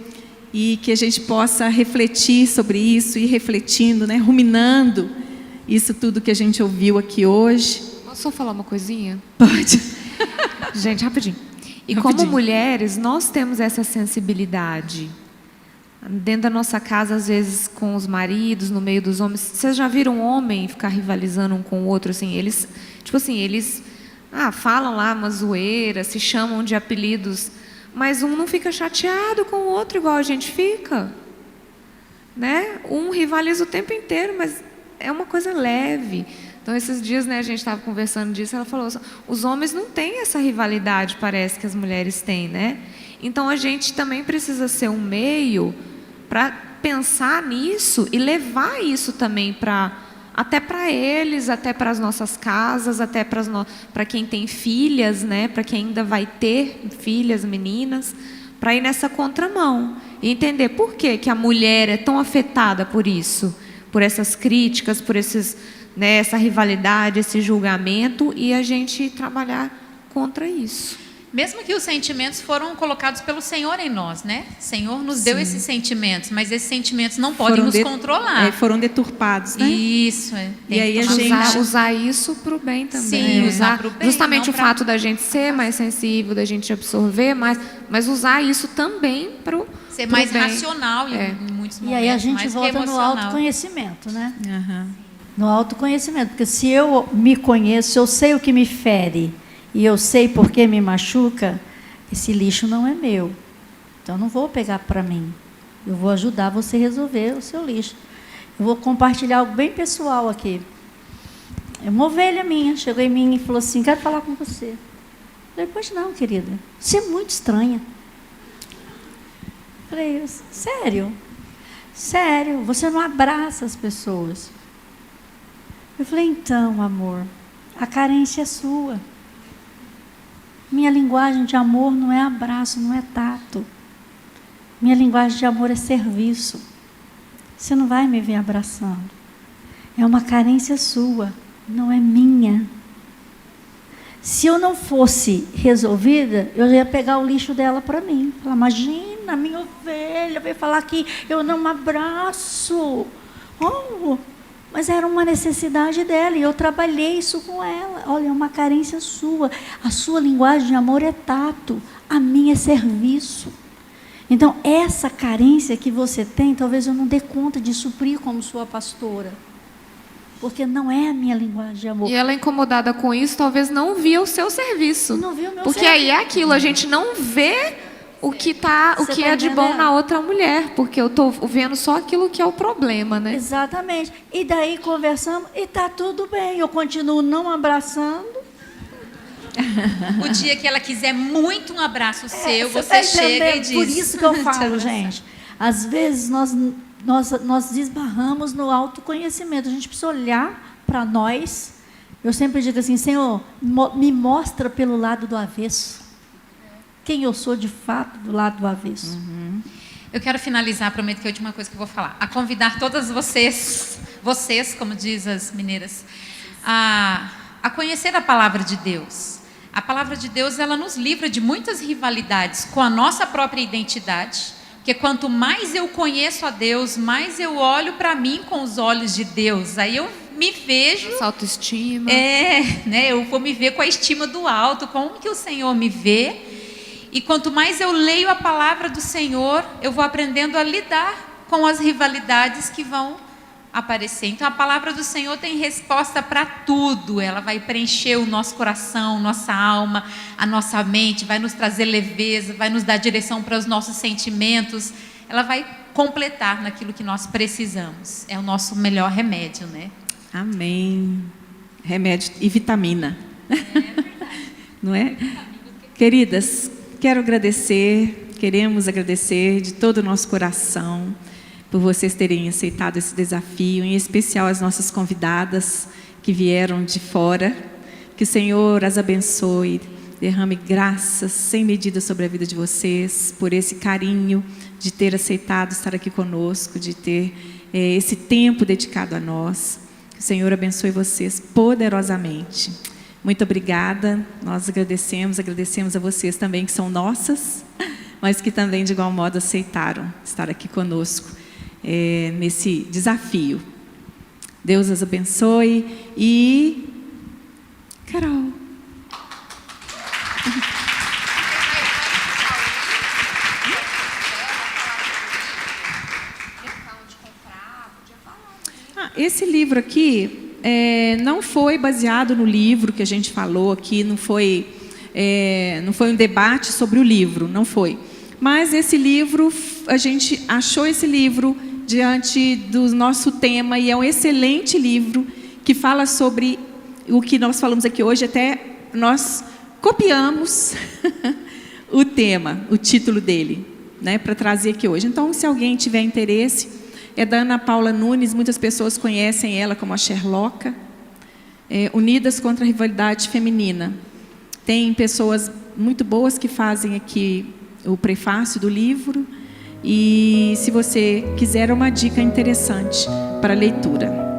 e que a gente possa refletir sobre isso, ir refletindo, né? Ruminando isso tudo que a gente ouviu aqui hoje. Posso só falar uma coisinha? Pode. Gente, rapidinho. E Rapidinho. como mulheres, nós temos essa sensibilidade. Dentro da nossa casa, às vezes, com os maridos, no meio dos homens. Vocês já viram um homem ficar rivalizando um com o outro? Assim, eles falam lá uma zoeira, se chamam de apelidos, mas um não fica chateado com o outro igual a gente fica. Né? Um rivaliza o tempo inteiro, mas é uma coisa leve. Então, esses dias, né, a gente estava conversando disso, ela falou, os homens não têm essa rivalidade, parece que as mulheres têm, né? Então, a gente também precisa ser um meio para pensar nisso e levar isso também até para eles, até para as nossas casas, até para quem tem filhas, né, para quem ainda vai ter filhas, meninas, para ir nessa contramão e entender por que a mulher é tão afetada por isso, por essas críticas, por essa rivalidade, esse julgamento, e a gente trabalhar contra isso. Mesmo que os sentimentos foram colocados pelo Senhor em nós, né? O Senhor nos deu esses sentimentos, mas esses sentimentos não podem nos controlar. Foram deturpados, né? Isso, E aí a gente usar isso para o bem também. Sim, usar pro bem, justamente não o fato da gente ser mais sensível, da gente absorver mais, mas usar isso também para o ser mais bem. racional em muitos momentos. E aí a gente mais volta que no emocional. autoconhecimento, né? Aham. No autoconhecimento, porque se eu me conheço, eu sei o que me fere e eu sei por que me machuca, esse lixo não é meu. Então, eu não vou pegar para mim. Eu vou ajudar você a resolver o seu lixo. Eu vou compartilhar algo bem pessoal aqui. Uma ovelha minha chegou em mim e falou assim, quero falar com você. Eu falei, pois não, querida. Você é muito estranha. Eu falei, sério? Sério, você não abraça as pessoas. Eu falei, então, amor, a carência é sua. Minha linguagem de amor não é abraço, não é tato. Minha linguagem de amor é serviço. Você não vai me ver abraçando. É uma carência sua, não é minha. Se eu não fosse resolvida, eu ia pegar o lixo dela para mim. Falar, imagina, minha ovelha veio falar que eu não abraço. Oh, mas era uma necessidade dela e eu trabalhei isso com ela. Olha, é uma carência sua. A sua linguagem de amor é tato, a minha é serviço. Então, essa carência que você tem, talvez eu não dê conta de suprir como sua pastora. Porque não é a minha linguagem de amor. E ela, incomodada com isso, talvez não via o seu serviço. Não viu o meu porque serviço. aí é aquilo, a gente não vê o que é de bom na outra mulher, porque eu estou vendo só aquilo que é o problema, né? Exatamente. E daí conversamos e está tudo bem. Eu continuo não abraçando. O dia que ela quiser muito um abraço seu, você tá chega e entendendo? diz. Por isso que eu falo, gente. Às vezes nós desbarramos no autoconhecimento. A gente precisa olhar para nós. Eu sempre digo assim, Senhor, me mostra pelo lado do avesso. Quem eu sou de fato do lado do avesso. Eu quero finalizar, prometo que é a última coisa que eu vou falar. A convidar todas vocês, como diz as mineiras, a conhecer a palavra de Deus. A palavra de Deus, ela nos livra de muitas rivalidades com a nossa própria identidade, porque quanto mais eu conheço a Deus, mais eu olho para mim com os olhos de Deus. Aí eu me vejo... Essa autoestima. né? Eu vou me ver com a estima do alto, como que o Senhor me vê. E quanto mais eu leio a palavra do Senhor, eu vou aprendendo a lidar com as rivalidades que vão aparecer. Então a palavra do Senhor tem resposta para tudo. Ela vai preencher o nosso coração, nossa alma, a nossa mente, vai nos trazer leveza, vai nos dar direção para os nossos sentimentos. Ela vai completar naquilo que nós precisamos. É o nosso melhor remédio, né? Amém. Remédio e vitamina. Não é? Queridas, queremos agradecer de todo o nosso coração por vocês terem aceitado esse desafio, em especial as nossas convidadas que vieram de fora. Que o Senhor as abençoe, derrame graças sem medida sobre a vida de vocês, por esse carinho de ter aceitado estar aqui conosco, de ter esse tempo dedicado a nós. Que o Senhor abençoe vocês poderosamente. Muito obrigada, nós agradecemos a vocês também que são nossas, mas que também de igual modo aceitaram estar aqui conosco nesse desafio. Deus as abençoe e... Carol. Esse livro aqui não foi baseado no livro que a gente falou aqui, não foi um debate sobre o livro, não foi. Mas esse livro, a gente achou esse livro diante do nosso tema e é um excelente livro que fala sobre o que nós falamos aqui hoje, até nós copiamos o tema, o título dele, né, para trazer aqui hoje. Então, se alguém tiver interesse, é da Ana Paula Nunes, muitas pessoas conhecem ela como a Sherlocka, Unidas contra a Rivalidade Feminina. Tem pessoas muito boas que fazem aqui o prefácio do livro, e se você quiser, é uma dica interessante para a leitura.